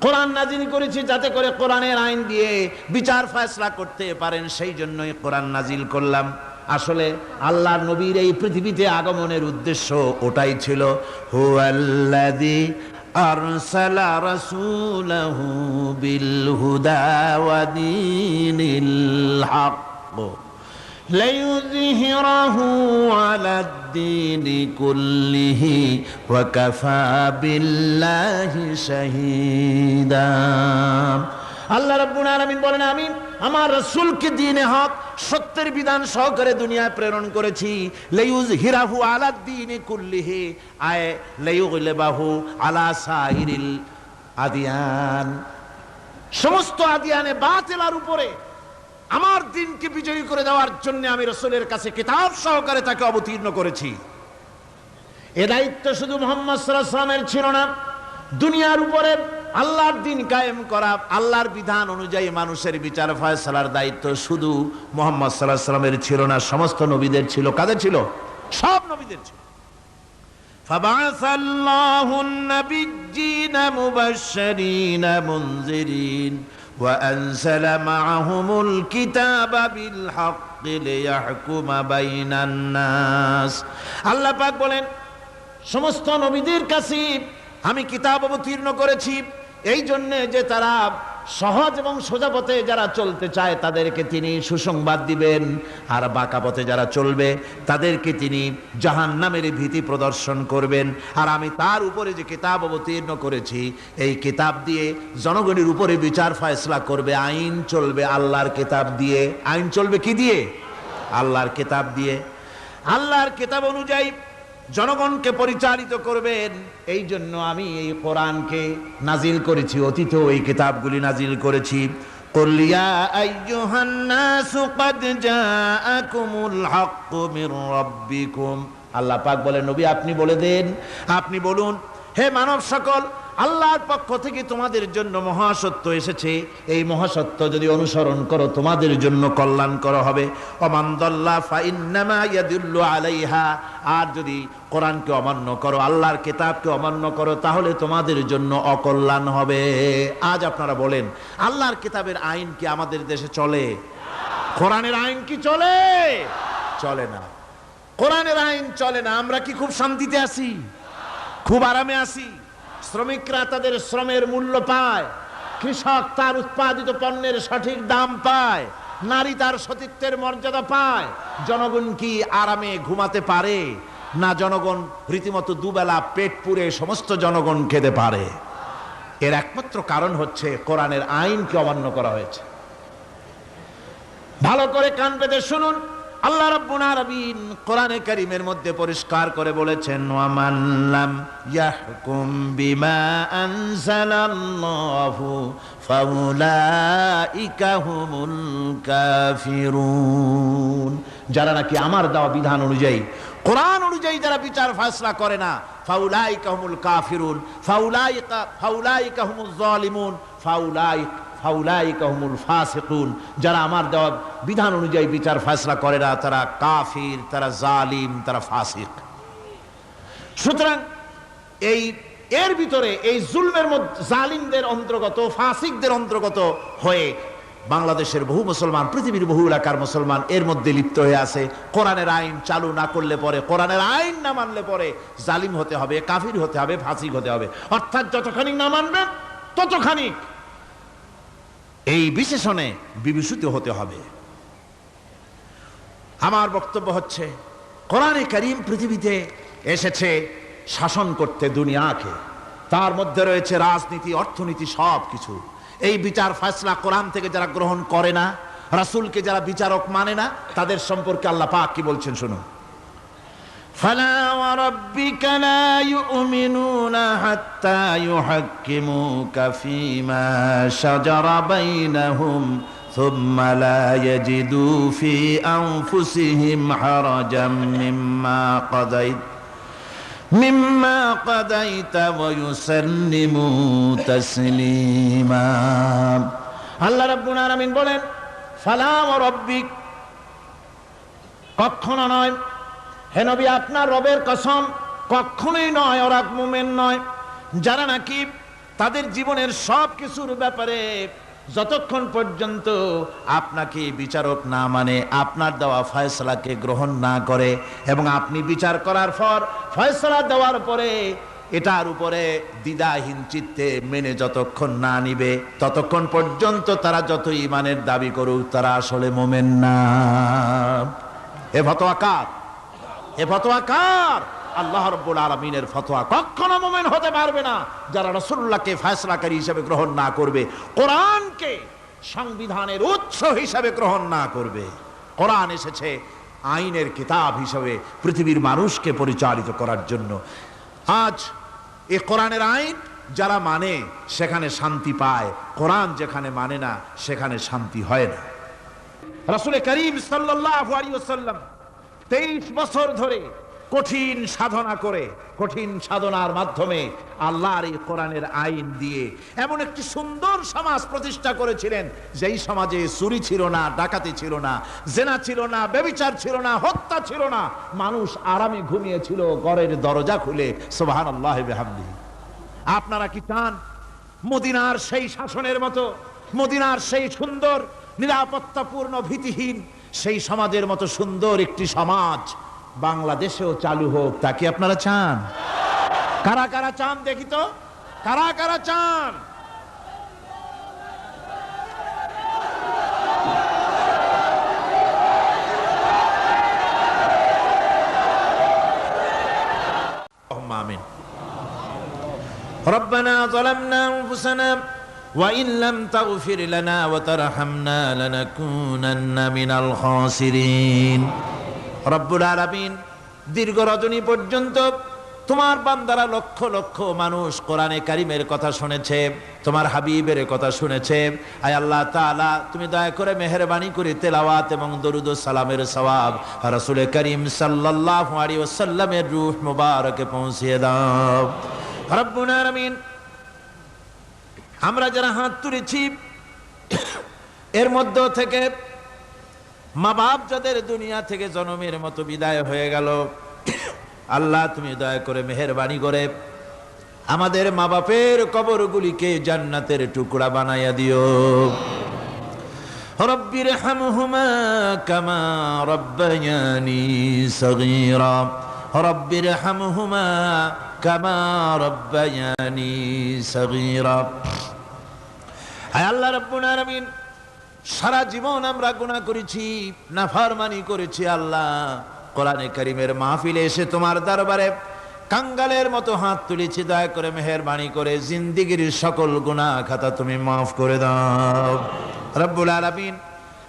কোরআন নাজিল করেছি যাতে করে কোরআনের আইন দিয়ে বিচার ফয়সালা করতে পারেন, সেই জন্যই কোরআন নাজিল করলাম। আসলে আল্লাহর নবীর এই পৃথিবীতে আগমনের উদ্দেশ্য ওটাই ছিল। হুয়াল্লাযী আরসালা রাসূলাহু বিল হুদা ওয়া দীনিল হক লাইয়ুযহিরাহু আলাদ-দীনি কুল্লিহি ওয়া কাফা বিল্লাহি শাহীদা। আল্লাহ রাব্বুল আলামিন বলেন, আমি আমার রাসূলকে দ্বীনে হক সত্যের বিধান সহকারে দুনিয়ায় প্রেরণ করেছি। লাইয়ুযহিরাহু আলাদ-দীনি কুল্লিহি আয় লাইয়ুগলিবাহু আলা সাইরিল আদিয়ান, সমস্ত আদিয়ানে বাতিলার উপরে আমার দ্বীনকে বিজয়ী করে দেওয়ার জন্য আমি রাসূলের কাছে কিতাব সহকারে তাকে অবতীর্ণ করেছি। এ দায়িত্ব শুধু মুহাম্মদ সাল্লাল্লাহু আলাইহি ওয়াসাল্লামের ছিল না, দুনিয়ার উপরে আল্লাহর দ্বীন কায়েম করা, আল্লাহর বিধান অনুযায়ী মানুষের বিচার ফয়সালার দায়িত্ব শুধু মুহাম্মদ সাল্লাল্লাহু আলাইহি ওয়াসাল্লামের ছিল না, সমস্ত নবীদের ছিল। কাদের ছিল? সব নবীদের ছিল। ফাবাআসাল্লাহু আন-নাবিয়্যিনা মুবাশশিরিনা মুনযিরিন ওয়া আনজালা মা'আহুমুল কিতাবা বিল হাক্কি লিয়াহকুমা বাইনান নাস। আল্লাহ পাক বলেন, সমস্ত নবীদের কাছে আমি কিতাব অবতীর্ণ করেছি এই জন্য যে তারা সহজ এবং সোজা পথে যারা চলতে চায় তাদেরকে তিনি সুসংবাদ দিবেন, আর বাঁকা পথে যারা চলবে তাদেরকে তিনি জাহান্নামের ভীতি প্রদর্শন করবেন। আর আমি তার উপরে যে কিতাব অবতীর্ণ করেছি এই কিতাব দিয়ে জনগণের উপরে বিচার ফয়সলা করবে, আইন চলবে আল্লাহর কিতাব দিয়ে। আইন চলবে কি দিয়ে? আল্লাহর কিতাব দিয়ে। আল্লাহর কিতাব অনুযায়ী জনগণকে পরিচালিত করবেন। এই জন্য আমি এই কোরআনকে নাজিল করেছি, অতীতেও এই কিতাবগুলি নাজিল করেছি। কুল ইয়া আইয়ুহান নাসু ক্বাদ জাআকুমুল হাক্কু মির রাব্বিকুম। আল্লাহ পাক বলেন, নবী আপনি বলে দেন, আপনি বলুন, হে মানব সকল, আল্লাহর পক্ষ থেকে তোমাদের জন্য মহাসত্য এসেছে, এই মহাসত্য যদি অনুসরণ করো তোমাদের জন্য কল্যাণকর হবে। ওমান দাল্লা ফাইন্নামা ইয়াদুল্লু আলাইহা, আর যদি কোরআনকে অমান্য করো, আল্লাহর কিতাবকে অমান্য করো, তাহলে তোমাদের জন্য অকল্যাণ হবে। আজ আপনারা বলেন, আল্লাহর কিতাবের আইন কি আমাদের দেশে চলে? কোরআনের আইন কি চলে? চলে না। কোরআনের আইন চলে না। আমরা কি খুব শান্তিতে আছি? খুব আরামে আছি? শ্রমিকরা তাদের শ্রমের মূল্য পায়, কৃষক তার উৎপাদিত পণ্যের সঠিক দাম পায়, নারী তার সতীত্বের মর্যাদা পায়, জনগণ কি আরামে ঘুমাতে পারে? না, জনগণ রীতিমতো দুবেলা পেট পুরে সমস্ত জনগণ খেতে পারে। এর একমাত্র কারণ হচ্ছে কোরআনের আইনকে অমান্য করা হয়েছে। ভালো করে কান পেতে শুনুন, আল্লাহ রাব্বুল আলামিন কোরআনে কারীমের মধ্যে পরিষ্কার করে বলেছেন, ওয়া মান লাম ইয়াহকুম বিমা আনজালাল্লাহু ফাউলাইকা হুমুল কাফিরুন। যারা নাকি আমার দেওয়া বিধান অনুযায়ী, কোরআন অনুযায়ী যারা বিচার ফয়সালা করে না, ফাউলাইকা হুমুল কাফিরুন, ফাউলাইকা হুমুজ জালিমুন, ফাউলাইকা হুমুল ফাসিকুন। যারা আমার দেওয়া বিধান অনুযায়ী বিচার ফয়সালা করে না তারা কাফির, তারা জালিম, তারা ফাসিক। সুতরাং এর ভিতরে এই জুলমের মধ্যে জালিমদের অন্তর্গত, ফাসিকদের অন্তর্গত হয়ে বাংলাদেশের বহু মুসলমান, পৃথিবীর বহু এলাকার মুসলমান এর মধ্যে লিপ্ত হয়ে আছে। কোরআনের আইন চালু না করলে পরে, কোরআনের আইন না মানলে পরে জালিম হতে হবে, কাফির হতে হবে, ফাসিক হতে হবে। অর্থাৎ যতখানি না মানবেন ততখানি এই বিশেষণে বিভূষিত হতে হবে। আমার বক্তব্য হচ্ছে, কোরআনে কারীম পৃথিবীতে এসেছে শাসন করতে দুনিয়াকে। তার মধ্যে রয়েছে রাজনীতি, অর্থনীতি, সব কিছু। এই বিচার ফয়সালা কোরআন থেকে যারা গ্রহণ করে না, রাসূলকে যারা বিচারক মানে না, তাদের সম্পর্কে আল্লাহ পাক কি বলছেন শুনুন। ফালা ওয়া রাব্বিকা লা ইউমিনুনা হাত্তা ইউহাক্কিমুকা ফীমা শাজারা বাইনাহুম সুম্মা লা ইয়াজিদু ফী আনফুসিহিম হারাজাম মিম্মা কাদাইতা ওয়া ইউসাল্লিমু তাসলিমা। আল্লাহ রাব্বুল আলামিন বলেন, ফালা ওয়া রাব্বিক, কখনো নয় হে নবী, আপনার রবের কসম, কখনোই নয়। ওরা মুমিন নয় যারা নাকি তাদের জীবনের সব কিছুর ব্যাপারে যতক্ষণ পর্যন্ত আপনাকে বিচারক না মানে, আপনার দেওয়া ফয়সালাকে গ্রহণ না করে, এবং আপনি বিচার করার পর ফয়সালা দেওয়ার পরে এটার উপরে দ্বিধাহীন চিত্তে মেনে যতক্ষণ না নিবে ততক্ষণ পর্যন্ত তারা যত ঈমানের দাবি করুক তারা আসলে মুমিন না। এ ফতোয়া কার? এ ফতোয়া কার? আল্লাহ রাব্বুল আলামিনের ফতোয়া। কখনো মুমিন হতে পারবে না যারা রাসূলুল্লাহকে ফয়সালাকারী হিসেবে গ্রহণ না করবে, কোরআনকে সংবিধানের উৎস হিসেবে গ্রহণ না করবে। কোরআন এসেছে আইনের কিতাব হিসেবে পৃথিবীর মানুষকে পরিচালিত করার জন্য। আজ এই কোরআনের আইন যারা মানে সেখানে শান্তি পায়, কোরআন যেখানে মানে না সেখানে শান্তি হয় না। রাসূল করিম সাল্লাল্লাহু আলাইহি ওয়াসাল্লাম 23 বছর ধরে কঠিন সাধনা করে, কঠিন সাধনার মাধ্যমে আল্লাহর এই কোরআনের আইন দিয়ে এমন একটি সুন্দর সমাজ প্রতিষ্ঠা করেছিলেন যেই সমাজে চুরি ছিল না, ডাকাতি ছিল না, জেনা ছিল না, ব্যভিচার ছিল না, হত্যা ছিল না, মানুষ আরামে ঘুমিয়েছিল ঘরের দরজা খুলে। সুবহানাল্লাহি বিহামদিহি। আপনারা কি চান মদিনার সেই শাসনের মতো, মদিনার সেই সুন্দর নিরাপত্তাপূর্ণ ভীতিহীন সেই সমাজের মতো সুন্দর একটি সমাজ বাংলাদেশেও চালু হোক? তা কি আপনারা চান? কারা কারা চান দেখি তো, কারা কারা চান? আমিন। ربنا ظلمنا أنفسنا وإن لم تغفر لنا وترحمنا لنكونن من الخاسرين। রব্বুল আলামিন দীর্ঘ রজনী পর্যন্ত তোমার বান্দারা লক্ষ লক্ষ মানুষ কোরআনে কারিমের কথা শুনেছে, তোমার হাবিবের কথা শুনেছে। আয় আল্লাহ তাআলা তুমি দয়া করে মেহেরবানি করে তেলাওয়াত এবং দরুদ ও সালামের সওয়াব রাসূল করিম সাল্লাল্লাহু আলাইহি ওয়াসাল্লামের রূহ মুবারকে পৌঁছিয়ে দাও। রব্বুল আলামিন আমরা যারা হাত তুলেছি এর মধ্য থেকে মা বাপ যাদের দুনিয়া থেকে জন্মের মতো বিদায় হয়ে গেল, আল্লাহ তুমি দয়া করে মেহেরবানি করে আমাদের মা বাপের কবরগুলিকে জান্নাতের টুকরা বানাইয়া দিও। রব্বির হামহুমা কামা রব্বায়ানি সগীরা, রব্বির হামহুমা কামা রব্বায়ানি সগীরা। হে আল্লাহ রাব্বুল আলামিন, সারা জীবন আমরা গুনাহ করেছি, নাফরমানি করেছি। আল্লাহ কোরআনে কারীমের মাহফিলে এসে তোমার দরবারে কাঙ্গালের মতো হাত তুলেছি, দয়া করে মেহেরবানি করে জিন্দেগীর সকল গুনাহ খাতা তুমি মাফ করে দাও। রব্বুল আলামিন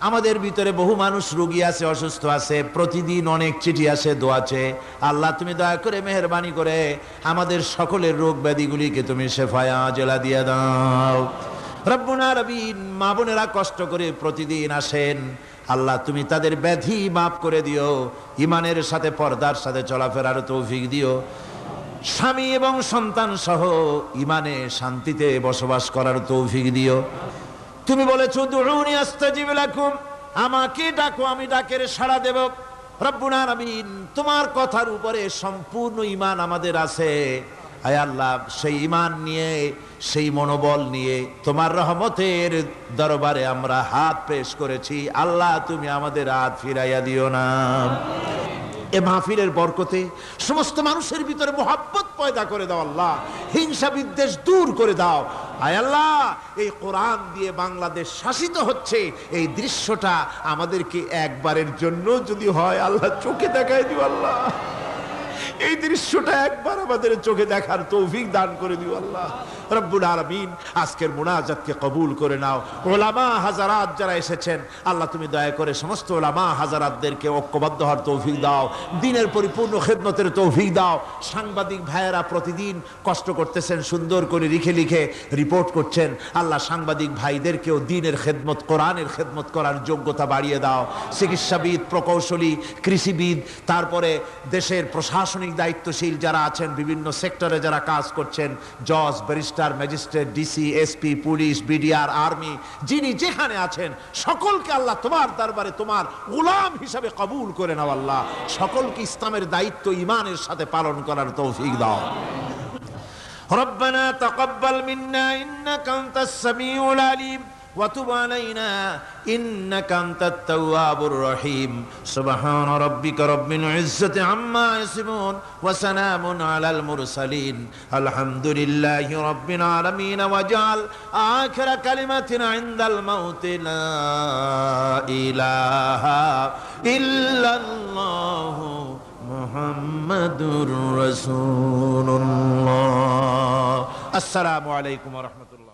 আমাদের ভিতরে বহু মানুষ রোগী আছে, অসুস্থ আছে, প্রতিদিন অনেক চিঠি আসে, দোয়া আছে। আল্লাহ তুমি দয়া করে মেহেরবানি করে আমাদের সকলের রোগ ব্যাধিগুলিকে তুমি শেফায়ে আজেলা দিয়ে দাও। রব্বুল আলামিন মা বোনেরা কষ্ট করে প্রতিদিন আসেন, আল্লাহ তুমি তাদের ব্যাধি মাফ করে দিও, ইমানের সাথে পর্দার সাথে চলাফেরার তৌফিক দিও, স্বামী এবং সন্তান সহ ইমানে শান্তিতে বসবাস করার তৌফিক দিও। তুমি বলেছো দুউনি আস্তাজিব লাকুম, আমাকে ডাকো আমি ডাকের সাড়া দেব। রব্বুল আলামিন তোমার কথার উপরে সম্পূর্ণ ঈমান আমাদের আছে। আয় আল্লাহ সেই ঈমান নিয়ে, সেই মনোবল নিয়ে তোমার রহমতের দরবারে আমরা হাত পেশ করেছি। আল্লাহ তুমি আমাদের হাত ফিরাইয়া দিও না। এ মাহফিলের বরকতে সমস্ত মানুষের ভিতরে মোহাব্বত পয়দা করে দাও আল্লাহ, হিংসা বিদ্বেষ দূর করে দাও। আয় আল্লাহ এই কোরআন দিয়ে বাংলাদেশ শাসিত হচ্ছে, এই দৃশ্যটা আমাদেরকে একবারের জন্য যদি হয় আল্লাহ চোখে দেখায় দিও। আল্লাহ এই দৃশ্যটা একবার আমাদের চোখে দেখার তৌফিক দান করে দিও আল্লাহ। রব্বুল আলামিন আজকের মুনাজাতকে কবুল করে নাও। উলামা হাজারাত যারা এসেছেন আল্লাহ তুমি দয়া করে সমস্ত উলামা হাজারাতদেরকে ঐক্যবদ্ধ হওয়ার তৌফিক দাও, দ্বীনের পরিপূর্ণ খেদমতের তৌফিক দাও। সাংবাদিক ভাইয়েরা প্রতিদিন কষ্ট করতেছেন, সুন্দর করে লিখে লিখে রিপোর্ট করছেন। আল্লাহ সাংবাদিক ভাইদেরকেও দ্বীনের খেদমত, কোরআনের খেদমত করার যোগ্যতা বাড়িয়ে দাও। চিকিৎসাবিদ, প্রকৌশলী, কৃষিবিদ, তারপরে দেশের প্রশাসনিক দায়িত্বশীল যারা আছেন, বিভিন্ন সেক্টরে যারা কাজ করছেন, জজ, barrister, magistrate, DC, SP, police, BDR, army, যিনি যেখানে আছেন সকলকে আল্লাহ তোমার দরবারে তোমার গোলাম হিসাবে কবুল করে নাও। আল্লাহ সকলকে ইসলামের দায়িত্ব ঈমানের সাথে পালন করার তৌফিক দাও। ربنا تقبل منا إنك أنت السميع العليم وتب علينا إنك أنت التواب الرحيم سبحان ربك رب العزة عما يصفون وسلام على المرسلين الحمد لله رب العالمين واجعل آخر كلمة عند الموت لا إله إلا الله محمد رسول الله السلام عليكم ورحمة الله